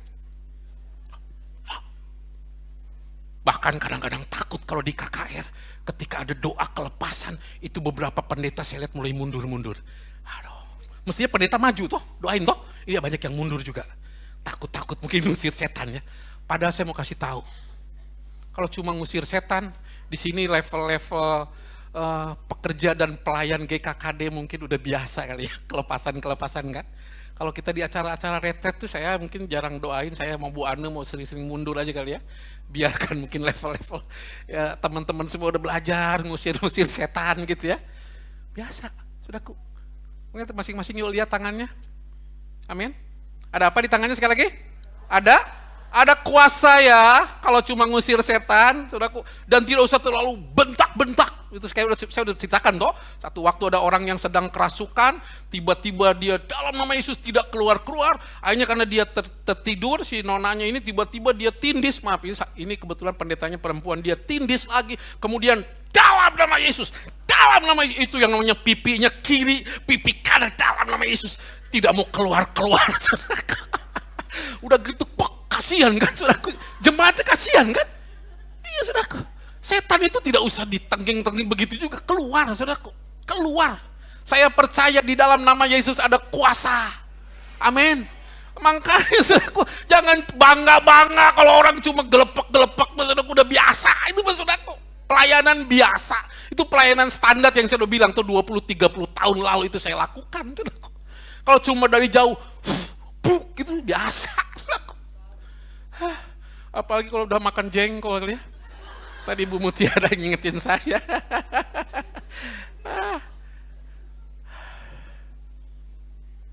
Bahkan kadang-kadang takut kalau di KKR, ketika ada doa kelepasan, itu beberapa pendeta saya lihat mulai mundur-mundur. Aduh, mestinya pendeta maju toh, doain toh. Iya, banyak yang mundur juga. Takut-takut mungkin ngusir setannya. Padahal saya mau kasih tahu, kalau cuma ngusir setan, di sini level-level pekerja dan pelayan GKKD mungkin udah biasa kali ya, kelepasan-kelepasan kan. Kalau kita di acara-acara retret tuh saya mungkin jarang doain, saya mau Bu Ane mau sering-sering mundur aja kali ya. Biarkan mungkin level-level ya, teman-teman semua udah belajar ngusir-ngusir setan gitu ya. Biasa, saudaraku. Mungkin masing-masing yuk lihat tangannya. Amin. Ada apa di tangannya sekali lagi? Ada kuasa ya, kalau cuma ngusir setan, saudaraku, dan tidak usah terlalu bentak-bentak. Itu saya udah ceritakan toh. Satu waktu ada orang yang sedang kerasukan, tiba-tiba dia dalam nama Yesus tidak keluar-keluar. Akhirnya karena dia tertidur, si nonanya ini tiba-tiba dia tindis, maaf ini kebetulan pendetanya perempuan, dia tindis lagi, kemudian dalam nama Yesus, dalam nama itu yang namanya pipinya kiri, pipi kanan dalam nama Yesus, tidak mau keluar-keluar. Udah gitu, kasihan kan saudaraku, jemaatnya kasihan kan? Iya saudaraku, setan itu tidak usah ditengging-tengging begitu juga, keluar saudaraku, keluar. Saya percaya di dalam nama Yesus ada kuasa, amin. Makanya saudaraku, jangan bangga-bangga kalau orang cuma gelepek-gelepek, saudaraku udah biasa, itu saudaraku, pelayanan biasa, itu pelayanan standar yang saya udah bilang tuh 20-30 tahun lalu itu saya lakukan saudaraku. Kalau cuma dari jauh, gitu biasa saudaraku. Apalagi kalau udah makan jengkol kali ya. Tadi Bu Mutiara ngingetin saya.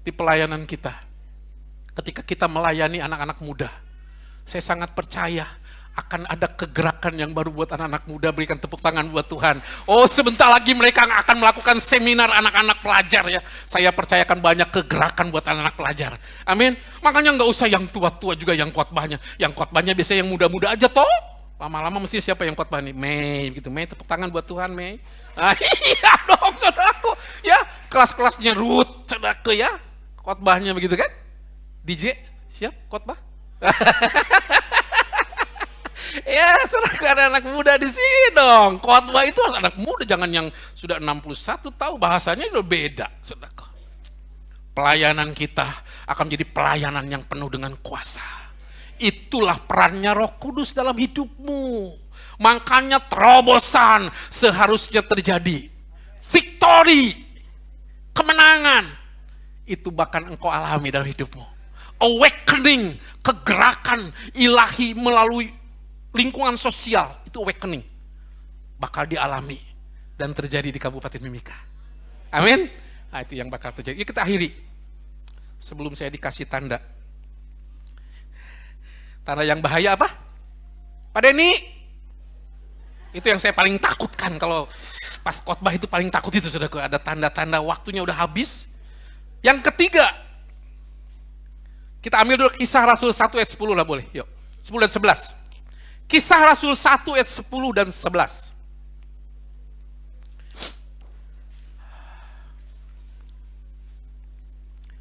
Di pelayanan kita, ketika kita melayani anak-anak muda, saya sangat percaya akan ada kegerakan yang baru buat anak-anak muda. Berikan tepuk tangan buat Tuhan. Oh, sebentar lagi mereka akan melakukan seminar anak-anak pelajar ya. Saya percayakan banyak kegerakan buat anak-anak pelajar. Amin. Makanya nggak usah yang tua-tua juga yang khotbahnya. Yang khotbahnya biasanya yang muda-muda aja toh. Lama-lama mesti siapa yang khotbah nih? Mei gitu. Mei, tepuk tangan buat Tuhan, Mei. Ah, iya dong saudaraku. Ya, kelas-kelasnya Ruth saudaraku ya. Khotbahnya begitu kan? DJ, siap khotbah? Ya, saudara ada anak muda di sini dong. Khotbah itu anak muda, jangan yang sudah 61 tahun, bahasanya udah beda, saudara. Pelayanan kita akan menjadi pelayanan yang penuh dengan kuasa. Itulah perannya Roh Kudus dalam hidupmu. Makanya terobosan seharusnya terjadi. Victory, kemenangan, itu bahkan engkau alami dalam hidupmu. Awakening, kegerakan ilahi melalui lingkungan sosial, itu awakening bakal dialami dan terjadi di Kabupaten Mimika. Amin. Nah, itu yang bakal terjadi. Yuk kita akhiri sebelum saya dikasih tanda. Tanda yang bahaya apa? Pak Denny, itu yang saya paling takutkan kalau pas khotbah, itu paling takut itu saudaraku, ada tanda-tanda waktunya udah habis. Yang ketiga, kita ambil dulu Kisah Rasul 1 ayat 10 lah boleh. Yuk, 10 dan 11. Kisah Rasul 1 ayat 10 dan 11.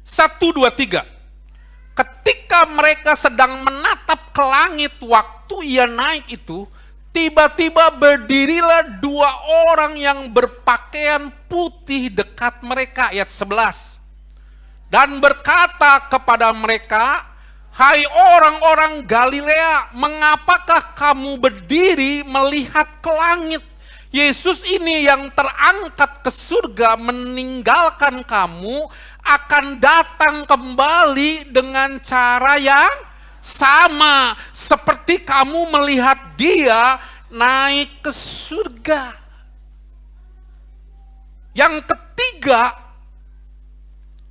Satu, dua, tiga. Ketika mereka sedang menatap ke langit waktu ia naik itu, tiba-tiba berdirilah dua orang yang berpakaian putih dekat mereka, ayat 11. Dan berkata kepada mereka, "Hai orang-orang Galilea, mengapakah kamu berdiri melihat ke langit? Yesus ini yang terangkat ke surga meninggalkan kamu akan datang kembali dengan cara yang sama seperti kamu melihat dia naik ke surga. Yang ketiga,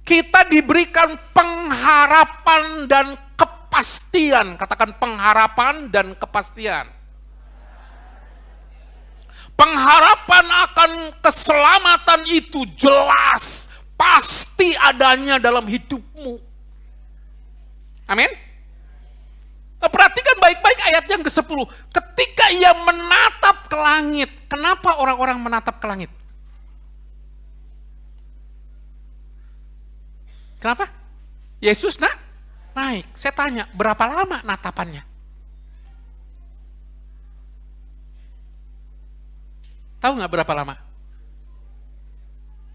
kita diberikan pengharapan dan kepastian. Katakan pengharapan dan kepastian. Pengharapan akan keselamatan itu jelas, pasti adanya dalam hidupmu. Amin. Perhatikan baik-baik ayat yang ke-10. Ketika ia menatap ke langit. Kenapa orang-orang menatap ke langit? Kenapa? Yesus naik. Saya tanya, berapa lama natapannya? Tahu nggak berapa lama?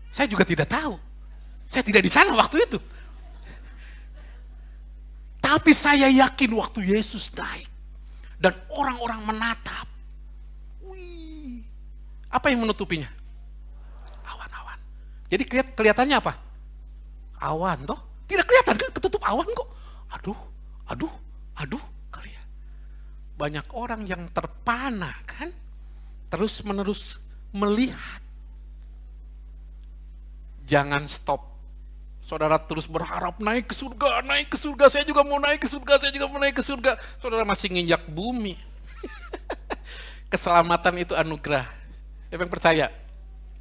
Saya juga tidak tahu. Saya tidak di sana waktu itu. Tapi saya yakin waktu Yesus naik dan orang-orang menatap. Wih, apa yang menutupinya? Awan-awan. Jadi kelihatannya apa? Awan toh? Tidak kelihatan kan, ketutup awan kok. Aduh kalian. Banyak orang yang terpana kan, terus menerus melihat. Jangan stop. Saudara terus berharap naik ke surga, saya juga mau naik ke surga, Saudara masih nginjak bumi. Keselamatan itu anugerah. Siapa yang percaya?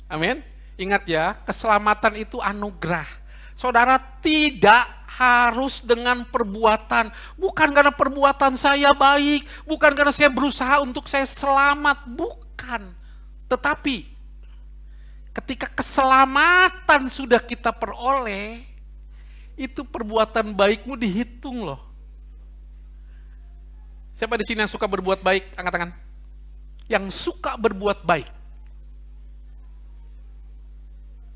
Amin. Ingat ya, keselamatan itu anugerah. Saudara tidak harus dengan perbuatan. Bukan karena perbuatan saya baik, bukan karena saya berusaha untuk saya selamat, bukan. Tetapi ketika keselamatan sudah kita peroleh, itu perbuatan baikmu dihitung loh. Siapa di sini yang suka berbuat baik? Angkat tangan. Yang suka berbuat baik.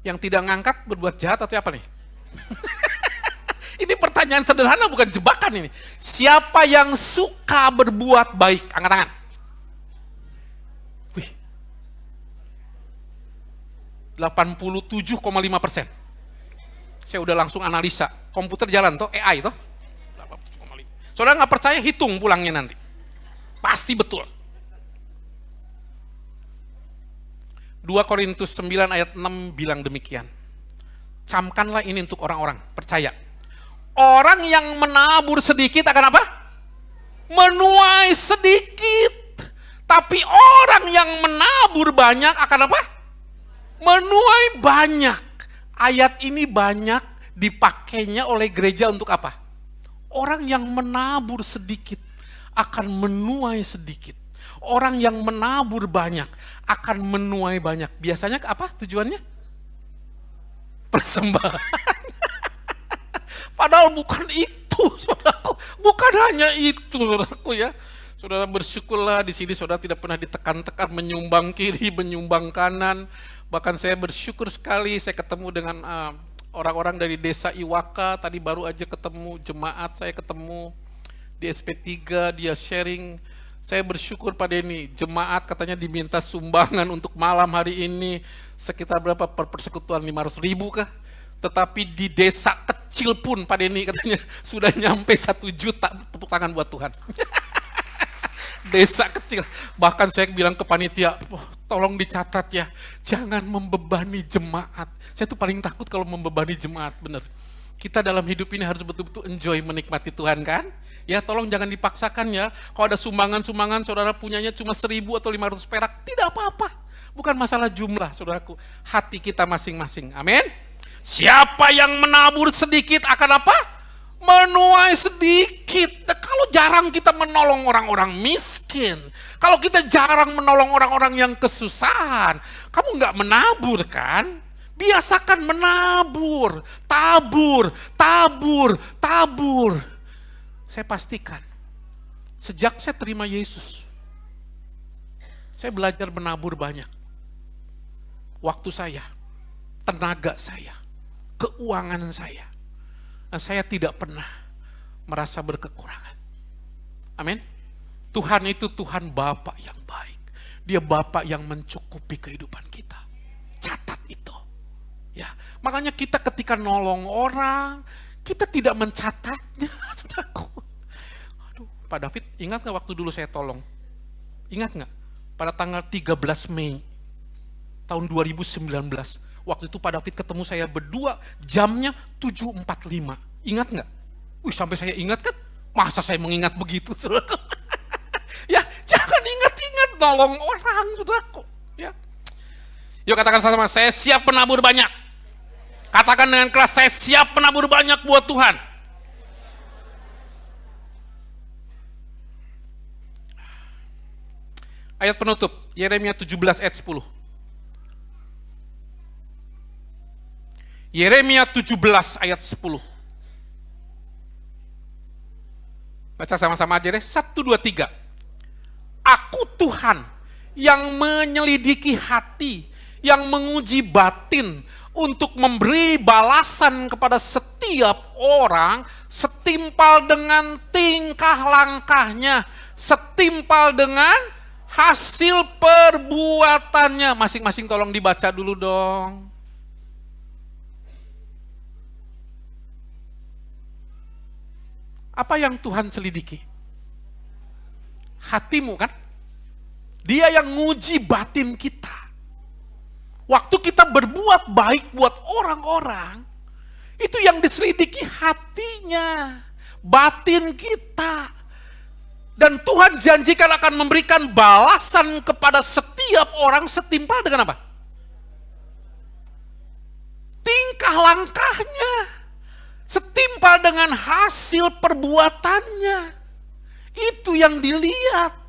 Yang tidak ngangkat berbuat jahat atau apa nih? Ini pertanyaan sederhana, bukan jebakan ini. Siapa yang suka berbuat baik? Angkat tangan. 87,5%. Saya udah langsung analisa. Komputer jalan toh, AI toh. 87,5. Saudara nggak percaya, hitung pulangnya nanti. Pasti betul. 2 Korintus 9 ayat 6 bilang demikian. Camkanlah ini untuk orang-orang percaya. Orang yang menabur sedikit akan apa? Menuai sedikit. Tapi orang yang menabur banyak akan apa? Menuai banyak. Ayat ini banyak dipakainya oleh gereja untuk apa? Orang yang menabur sedikit akan menuai sedikit. Orang yang menabur banyak akan menuai banyak. Biasanya apa tujuannya? Persembahan. Padahal bukan itu, saudaraku. Bukan hanya itu, saudaraku ya. Saudara bersyukurlah di sini saudara tidak pernah ditekan-tekan menyumbang kiri, menyumbang kanan. Bahkan saya bersyukur sekali saya ketemu dengan orang-orang dari desa Iwaka, tadi baru aja ketemu jemaat, saya ketemu di SP3, dia sharing. Saya bersyukur pada ini, jemaat katanya diminta sumbangan untuk malam hari ini, sekitar berapa per persekutuan, 500.000 kah? Tetapi di desa kecil pun pada ini katanya sudah nyampe 1 juta, tepuk tangan buat Tuhan. Desa kecil, bahkan saya bilang ke panitia, tolong dicatat ya, jangan membebani jemaat. Saya tuh paling takut kalau membebani jemaat, bener. Kita dalam hidup ini harus betul-betul enjoy menikmati Tuhan kan? Ya tolong jangan dipaksakan ya, kalau ada sumbangan-sumbangan saudara punyanya cuma 1.000 atau 500 perak, tidak apa-apa. Bukan masalah jumlah saudaraku, hati kita masing-masing, amin. Siapa yang menabur sedikit akan apa? Menuai sedikit. Kalau jarang kita menolong orang-orang miskin, kalau kita jarang menolong orang-orang yang kesusahan, kamu nggak menabur kan? Biasakan menabur, tabur. Saya pastikan, sejak saya terima Yesus, saya belajar menabur banyak. Waktu saya, tenaga saya, keuangan saya. Dan saya tidak pernah merasa berkekurangan. Amin. Tuhan itu Tuhan Bapa yang baik. Dia Bapa yang mencukupi kehidupan kita. Catat itu. Ya, makanya kita ketika nolong orang, kita tidak mencatatnya, saudaraku. Aduh, Pak David, ingat nggak waktu dulu saya tolong? Ingat nggak? Pada tanggal 13 Mei tahun 2019, waktu itu Pak David ketemu saya berdua, jamnya 7.45. Ingat nggak? Wih, sampai saya ingat kan? Masa saya mengingat begitu, saudaraku? Ya, jangan ingat-ingat nolong orang, saudaraku. Ya. Yuk katakan sama, saya siap menabur banyak. Katakan dengan keras, saya siap menabur banyak buat Tuhan. Ayat penutup, Yeremia 17 ayat 10. Yeremia 17 ayat 10. Baca sama-sama aja deh, 1, 2, 3. Aku Tuhan yang menyelidiki hati, yang menguji batin, untuk memberi balasan kepada setiap orang setimpal dengan tingkah langkahnya, setimpal dengan hasil perbuatannya. Masing-masing tolong dibaca dulu dong. Apa yang Tuhan selidiki? Hatimu kan? Dia yang nguji batin kita. Waktu kita berbuat baik buat orang-orang, itu yang diselidiki hatinya, batin kita. Dan Tuhan janjikan akan memberikan balasan kepada setiap orang setimpal dengan apa? Tingkah langkahnya, setimpal dengan hasil perbuatannya. Itu yang dilihat.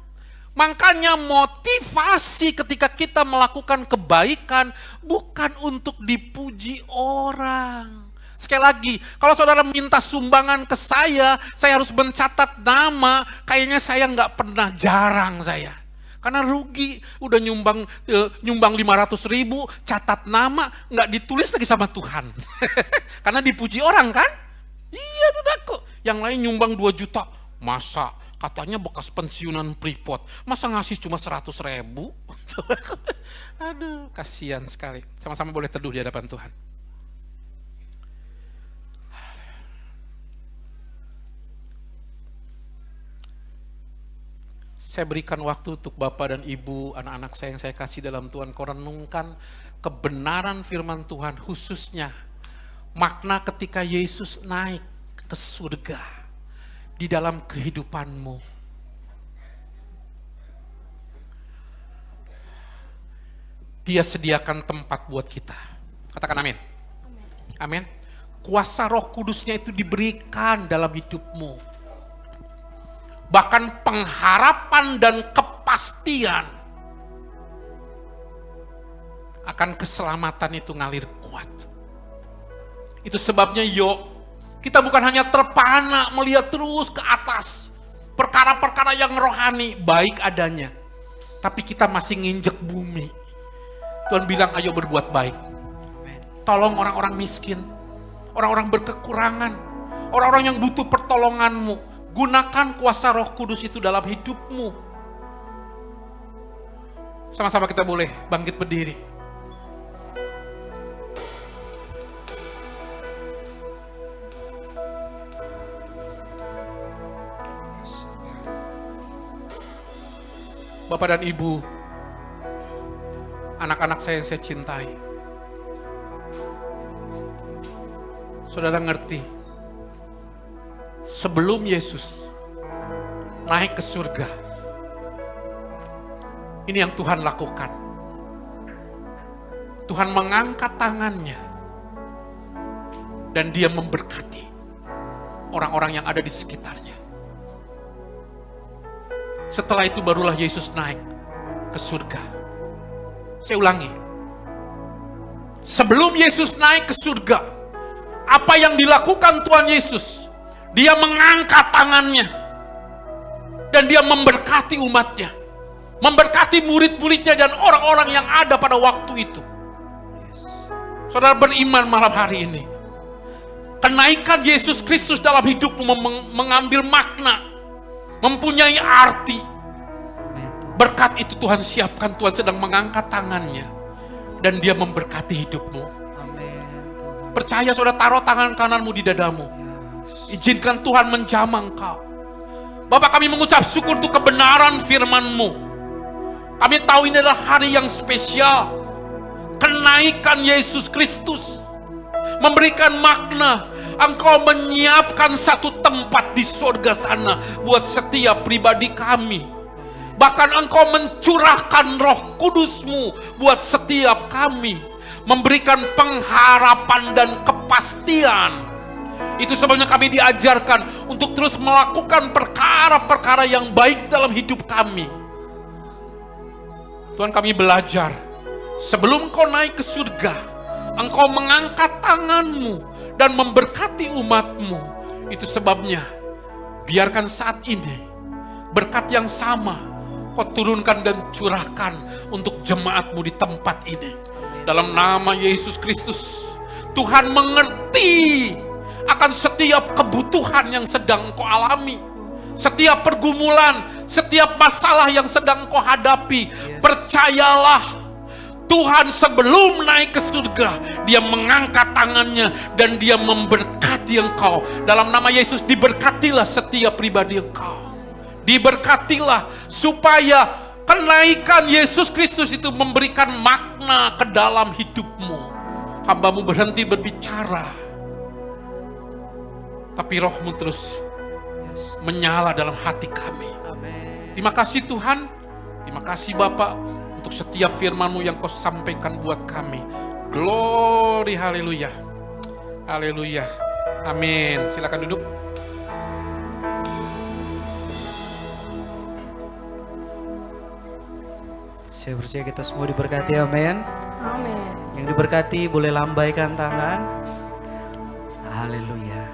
Makanya motivasi ketika kita melakukan kebaikan bukan untuk dipuji orang. Sekali lagi, kalau saudara minta sumbangan ke saya harus mencatat nama, kayaknya saya nggak pernah, jarang saya. Karena rugi, udah nyumbang 500.000, catat nama, nggak ditulis lagi sama Tuhan. Karena dipuji orang kan? Iya saudaraku, yang lain nyumbang 2 juta, masa? Katanya bekas pensiunan Freeport, masa ngasih cuma 100.000? Aduh, kasihan sekali. Sama-sama boleh teduh di hadapan Tuhan. Saya berikan waktu untuk Bapak dan Ibu, anak-anak saya yang saya kasih dalam Tuhan, kau renungkan kebenaran firman Tuhan, khususnya makna ketika Yesus naik ke surga. Di dalam kehidupanmu. Dia sediakan tempat buat kita. Katakan amin. Amin. Kuasa Roh Kudusnya itu diberikan dalam hidupmu. Bahkan pengharapan dan kepastian akan keselamatan itu ngalir kuat. Itu sebabnya kita bukan hanya terpana melihat terus ke atas perkara-perkara yang rohani baik adanya, tapi kita masih nginjek bumi. Tuhan bilang ayo berbuat baik, tolong orang-orang miskin, orang-orang berkekurangan, orang-orang yang butuh pertolonganmu. Gunakan kuasa Roh Kudus itu dalam hidupmu. Sama-sama kita boleh bangkit berdiri. Bapak dan Ibu, anak-anak saya yang saya cintai, saudara ngerti, sebelum Yesus naik ke surga, ini yang Tuhan lakukan. Tuhan mengangkat tangannya, dan dia memberkati orang-orang yang ada di sekitarnya. Setelah itu barulah Yesus naik ke surga. Saya ulangi. Sebelum Yesus naik ke surga, apa yang dilakukan Tuhan Yesus? Dia mengangkat tangannya. Dan dia memberkati umatnya. Memberkati murid-muridnya dan orang-orang yang ada pada waktu itu. Saudara beriman malam hari ini. Kenaikan Yesus Kristus dalam hidupmu mengambil makna, mempunyai arti. Berkat itu Tuhan siapkan, Tuhan sedang mengangkat tangannya dan dia memberkati hidupmu. Amin. Tuhan. Percaya saudara, taruh tangan kananmu di dadamu. Izinkan Tuhan menjamah engkau. Bapak, kami mengucap syukur untuk kebenaran firman-Mu. Kami tahu ini adalah hari yang spesial. Kenaikan Yesus Kristus memberikan makna. Engkau menyiapkan satu tempat di surga sana buat setiap pribadi kami. Bahkan Engkau mencurahkan Roh Kudus-Mu buat setiap kami, memberikan pengharapan dan kepastian. Itu sebabnya kami diajarkan untuk terus melakukan perkara-perkara yang baik dalam hidup kami. Tuhan, kami belajar, sebelum Engkau naik ke surga, Engkau mengangkat tangan-Mu dan memberkati umat-Mu. Itu sebabnya, biarkan saat ini berkat yang sama Kau turunkan dan curahkan untuk jemaat-Mu di tempat ini. Dalam nama Yesus Kristus, Tuhan mengerti akan setiap kebutuhan yang sedang Kau alami, setiap pergumulan, setiap masalah yang sedang Kau hadapi. Percayalah, Tuhan sebelum naik ke surga, Dia mengangkat tangannya dan Dia memberkati engkau. Dalam nama Yesus, diberkatilah setiap pribadi engkau. Diberkatilah supaya kenaikan Yesus Kristus itu memberikan makna ke dalam hidupmu. Hamba-Mu berhenti berbicara, tapi Roh-Mu terus menyala dalam hati kami. Terima kasih Tuhan, terima kasih Bapa untuk setiap firman-Mu yang Kau sampaikan buat kami. Glory, haleluya, haleluya, amin. Silakan duduk. Saya percaya kita semua diberkati, amin. Amin. Yang diberkati boleh lambaikan tangan. Haleluya.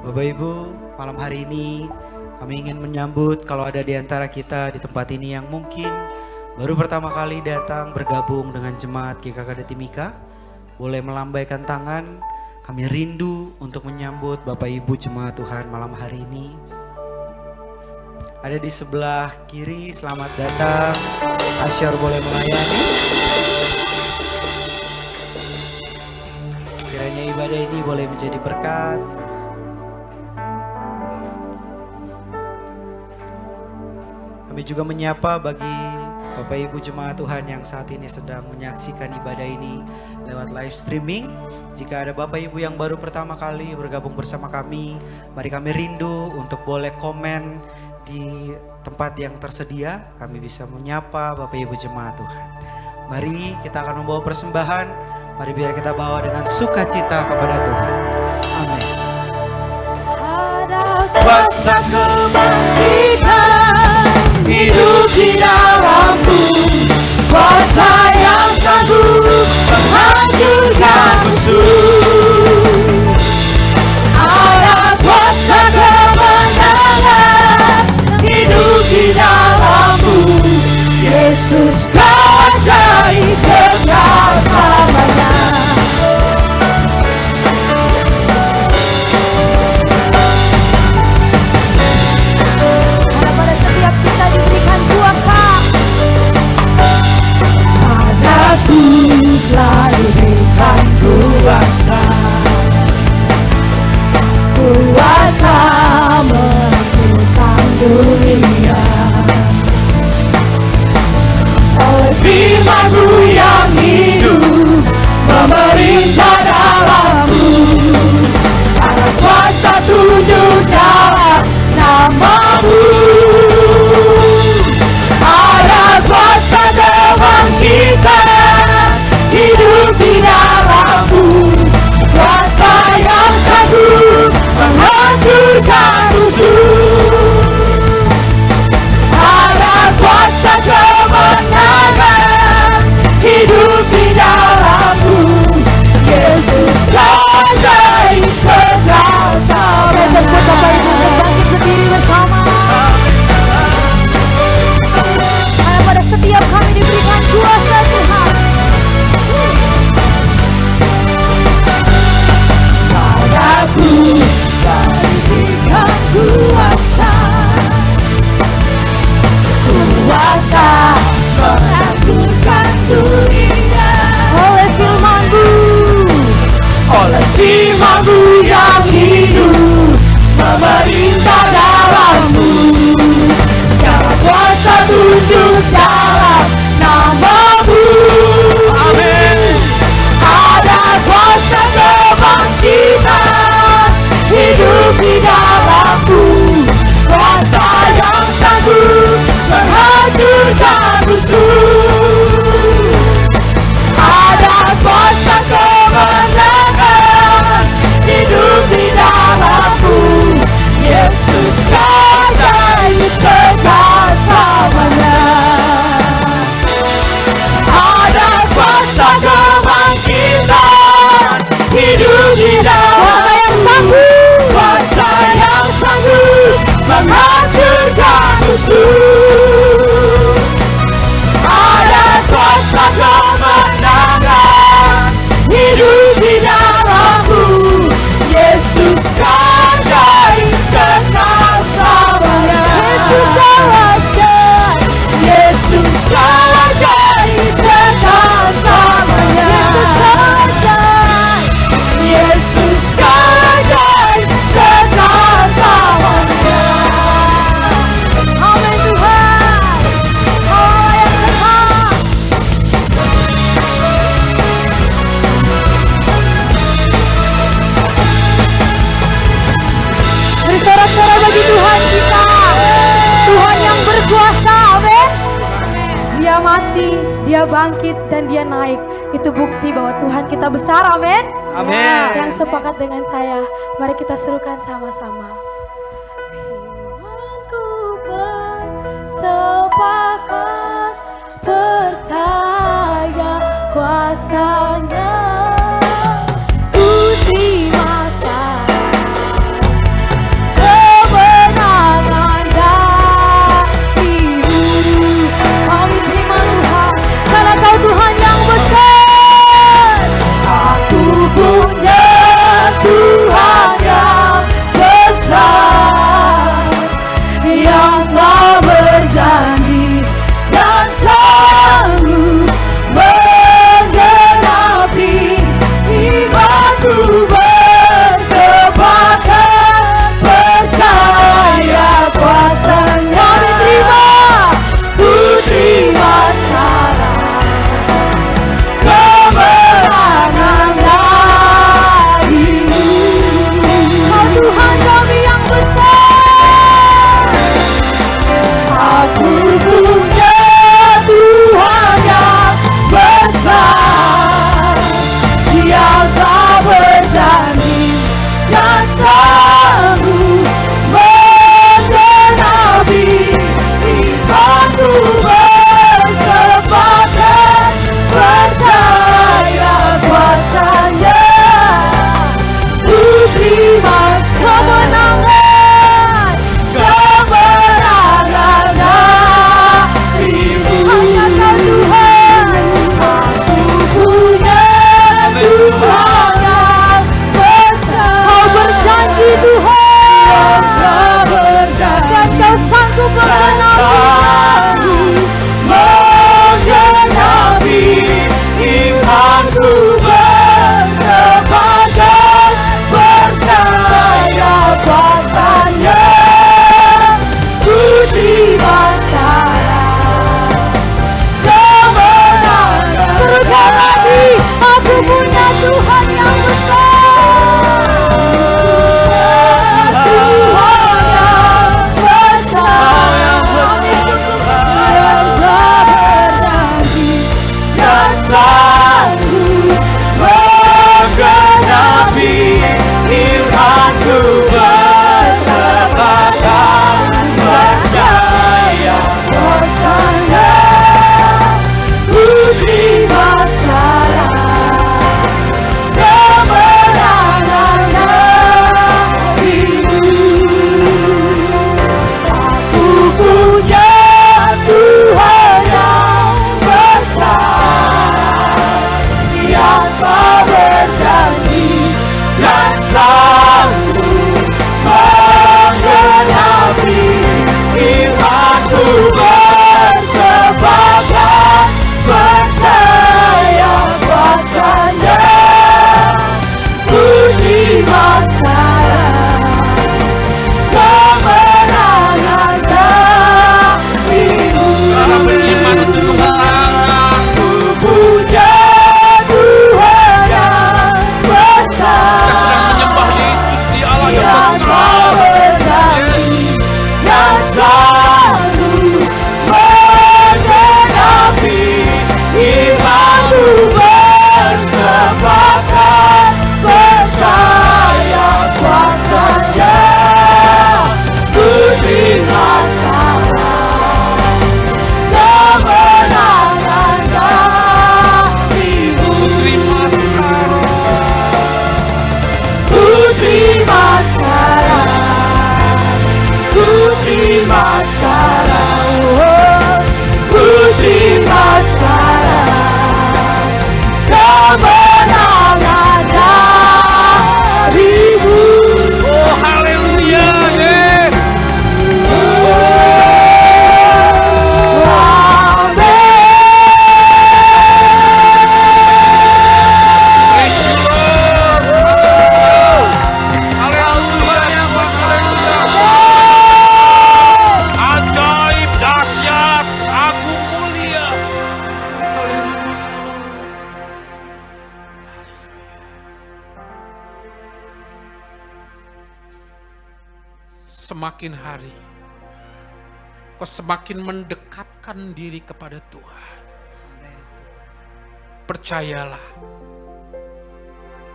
Bapak Ibu, malam hari ini kami ingin menyambut kalau ada di antara kita di tempat ini yang mungkin baru pertama kali datang bergabung dengan jemaat GKKD Timika, boleh melambaikan tangan. Kami rindu untuk menyambut Bapak Ibu jemaat Tuhan malam hari ini. Ada di sebelah kiri, selamat datang. Asyar boleh melayani. Kiranya ibadah ini boleh menjadi berkat. Kami juga menyapa bagi Bapak Ibu jemaat Tuhan yang saat ini sedang menyaksikan ibadah ini lewat live streaming. Jika ada Bapak Ibu yang baru pertama kali bergabung bersama kami, mari kami rindu untuk boleh komen di tempat yang tersedia. Kami bisa menyapa Bapak Ibu jemaat Tuhan. Mari kita akan membawa persembahan. Mari biar kita bawa dengan sukacita kepada Tuhan. Amin. Ada kuasa kebangkitan hidup di dalammu, kuasa yang sanggup menghancurkan musuh. Ada kuasa kemenangan hidup di dalammu, Yesus kau ajaib kekal selamanya. Karena pada setiap kita diberikan kuasa, padaku telah diberikan kuasa, kuasa menentukan dunia. Oleh firman-Mu yang hidup memerintah dalammu, ada kuasa tunduk dalam nama-Mu. Ada kuasa kebangkitan hidup di dalammu, dia bangkit dan dia naik. Itu bukti bahwa Tuhan kita besar, amin. Amin. Yang sepakat dengan saya, mari kita serukan sama-sama. Imanku bersepakat, percaya kuasanya. Ku terima kemenangan darimu. Kami terima Tuhan, karena Kau Tuhan yang besar. Aku punya Tuhan yang besar, yang tak berjanji dan sanggup menggenapi imanku bersepakat, percaya kuasanya. Ku terima sekarang kemenangan darimu. Kau Tuhan kami yang besar. Aku punya Tuhan yang besar, yang tak berjanji dan sanggup menggenapi imanku bersepakat, percaya kuasanya. Ku terima kemenangan, kemenangan darimu. Hanya Kau Tuhan. Aku punya Tuhan yang besar. Kau berjanji Tuhan, dan Kau sanggup menggenapi imanku bersepakat, percaya kuasanya. Ku terima sekarang kemenangan. Teruskan lagi, aku punya Tuhan yang besar, Tuhan yang besar, yang tak berjanji dan sanggup menggenapi imanku bersepakat, percaya kuasanya. Ku terima sekarang kemenangan darimu. Aku punya Tuhan yang besar, yang tak berjanji dan sanggup menggenapi imanku bersepakat, percaya kuasanya. Ku terima sekarang kemenangan darimu. Dalam beriman untuk kemenangan. Ku punya Tuhan yang besar, Kita sedang menyembah Yesus di Allah yang yang besar. tak berjanji dan sanggup menggenapi imanku bersepakat, percaya kuasanya. Ku terima sekarang kemenangan darimu. Terima sekarang. Ku terima sekarang, ku terima sekarang, oh, ku terima sekarang kemenangan darimu. Oh haleluya, yes. Praise you, Lord. Haleluya, haleluya. Ajaib, dahsyat, agung, mulia. Haleluya. Semakin hari, kau semakin mendekatkan diri kepada Tuhan. percayalah,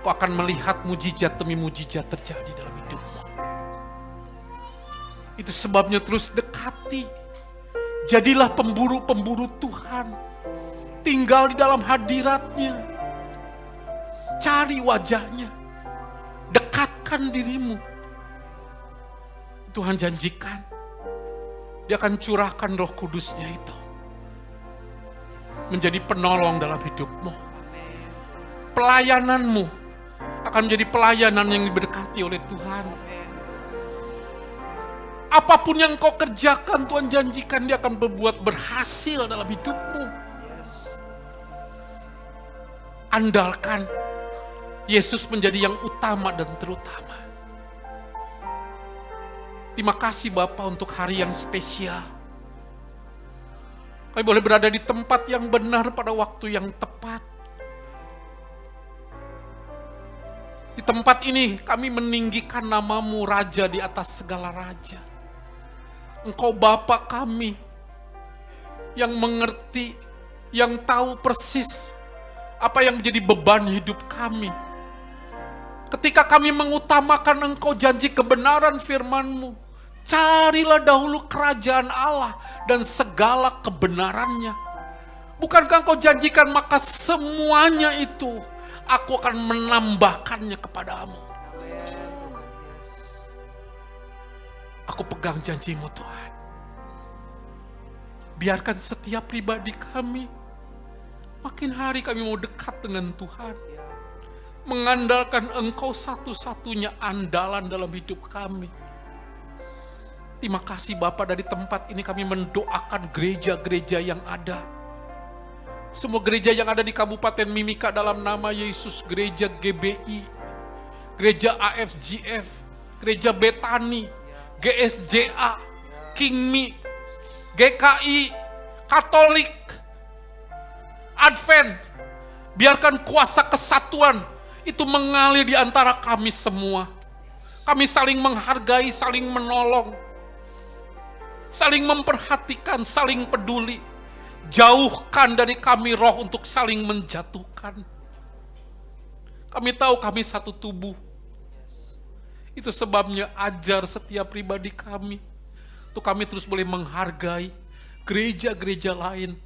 kau akan melihat mujizat demi mujizat terjadi dalam hidupmu. Itu sebabnya terus dekati. Jadilah pemburu-pemburu Tuhan. Tinggal di dalam hadiratnya. Cari wajahnya. Dekatkan dirimu. Tuhan janjikan, Dia akan curahkan Roh Kudusnya itu menjadi penolong dalam hidupmu. Pelayananmu akan menjadi pelayanan yang diberkati oleh Tuhan. Apapun yang kau kerjakan, Tuhan janjikan Dia akan berbuat berhasil dalam hidupmu. Andalkan Yesus menjadi yang utama dan terutama. Terima kasih Bapa untuk hari yang spesial. Kami boleh berada di tempat yang benar pada waktu yang tepat. Di tempat ini kami meninggikan nama-Mu Raja di atas segala raja. Engkau Bapa kami yang mengerti, yang tahu persis apa yang menjadi beban hidup kami. Ketika kami mengutamakan Engkau janji kebenaran firman-Mu, carilah dahulu kerajaan Allah dan segala kebenarannya. Bukankah Engkau janjikan maka semuanya itu aku akan menambahkannya kepadamu. Aku pegang janji-Mu Tuhan. Biarkan setiap pribadi kami, makin hari kami mau dekat dengan Tuhan. Mengandalkan Engkau satu-satunya andalan dalam hidup kami. Terima kasih Bapa, dari tempat ini kami mendoakan gereja-gereja yang ada. Semua gereja yang ada di Kabupaten Mimika dalam nama Yesus. Gereja GBI, Gereja AFGF, Gereja Betani, GSJA, Kingmi, GKI, Katolik, Advent. Biarkan kuasa kesatuan itu mengalir di antara kami semua. Kami saling menghargai, saling menolong, saling memperhatikan, saling peduli. Jauhkan dari kami roh untuk saling menjatuhkan. Kami tahu kami satu tubuh. Itu sebabnya ajar setiap pribadi kami untuk kami terus boleh menghargai gereja-gereja lain.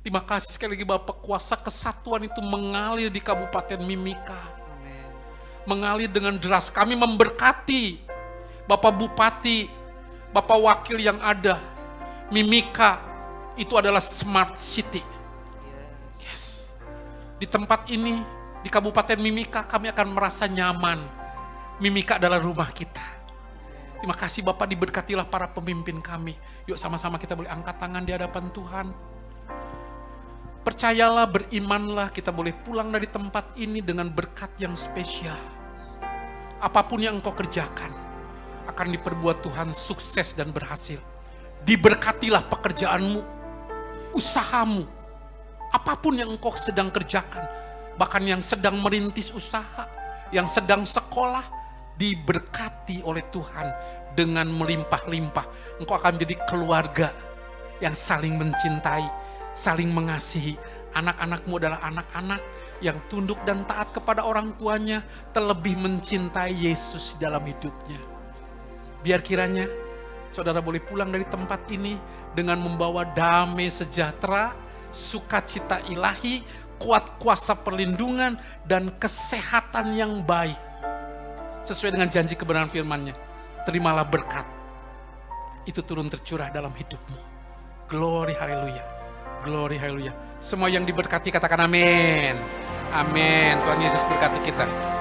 Terima kasih sekali lagi Bapak, kuasa kesatuan itu mengalir di Kabupaten Mimika. Mengalir dengan deras. Kami memberkati Bapak Bupati, Bapak Wakil yang ada. Mimika itu adalah smart city. Yes. Di tempat ini, di Kabupaten Mimika, kami akan merasa nyaman. Mimika adalah rumah kita. Terima kasih Bapak, diberkatilah para pemimpin kami. Yuk sama-sama kita boleh angkat tangan di hadapan Tuhan. Percayalah, berimanlah, kita boleh pulang dari tempat ini dengan berkat yang spesial. Apapun yang engkau kerjakan, akan diperbuat Tuhan sukses dan berhasil. Diberkatilah pekerjaanmu, usahamu, apapun yang engkau sedang kerjakan, bahkan yang sedang merintis usaha, yang sedang sekolah, diberkati oleh Tuhan dengan melimpah-limpah. Engkau akan menjadi keluarga yang saling mencintai, saling mengasihi. Anak-anakmu adalah anak-anak yang tunduk dan taat kepada orang tuanya, terlebih mencintai Yesus dalam hidupnya. Biar kiranya saudara boleh pulang dari tempat ini dengan membawa damai sejahtera, sukacita ilahi, kuat kuasa perlindungan, dan kesehatan yang baik. Sesuai dengan janji kebenaran firman-Nya. Terimalah berkat. Itu turun tercurah dalam hidupmu. Glory, haleluya. Glory, haleluya. Semua yang diberkati katakan amin. Amin. Tuhan Yesus berkati kita.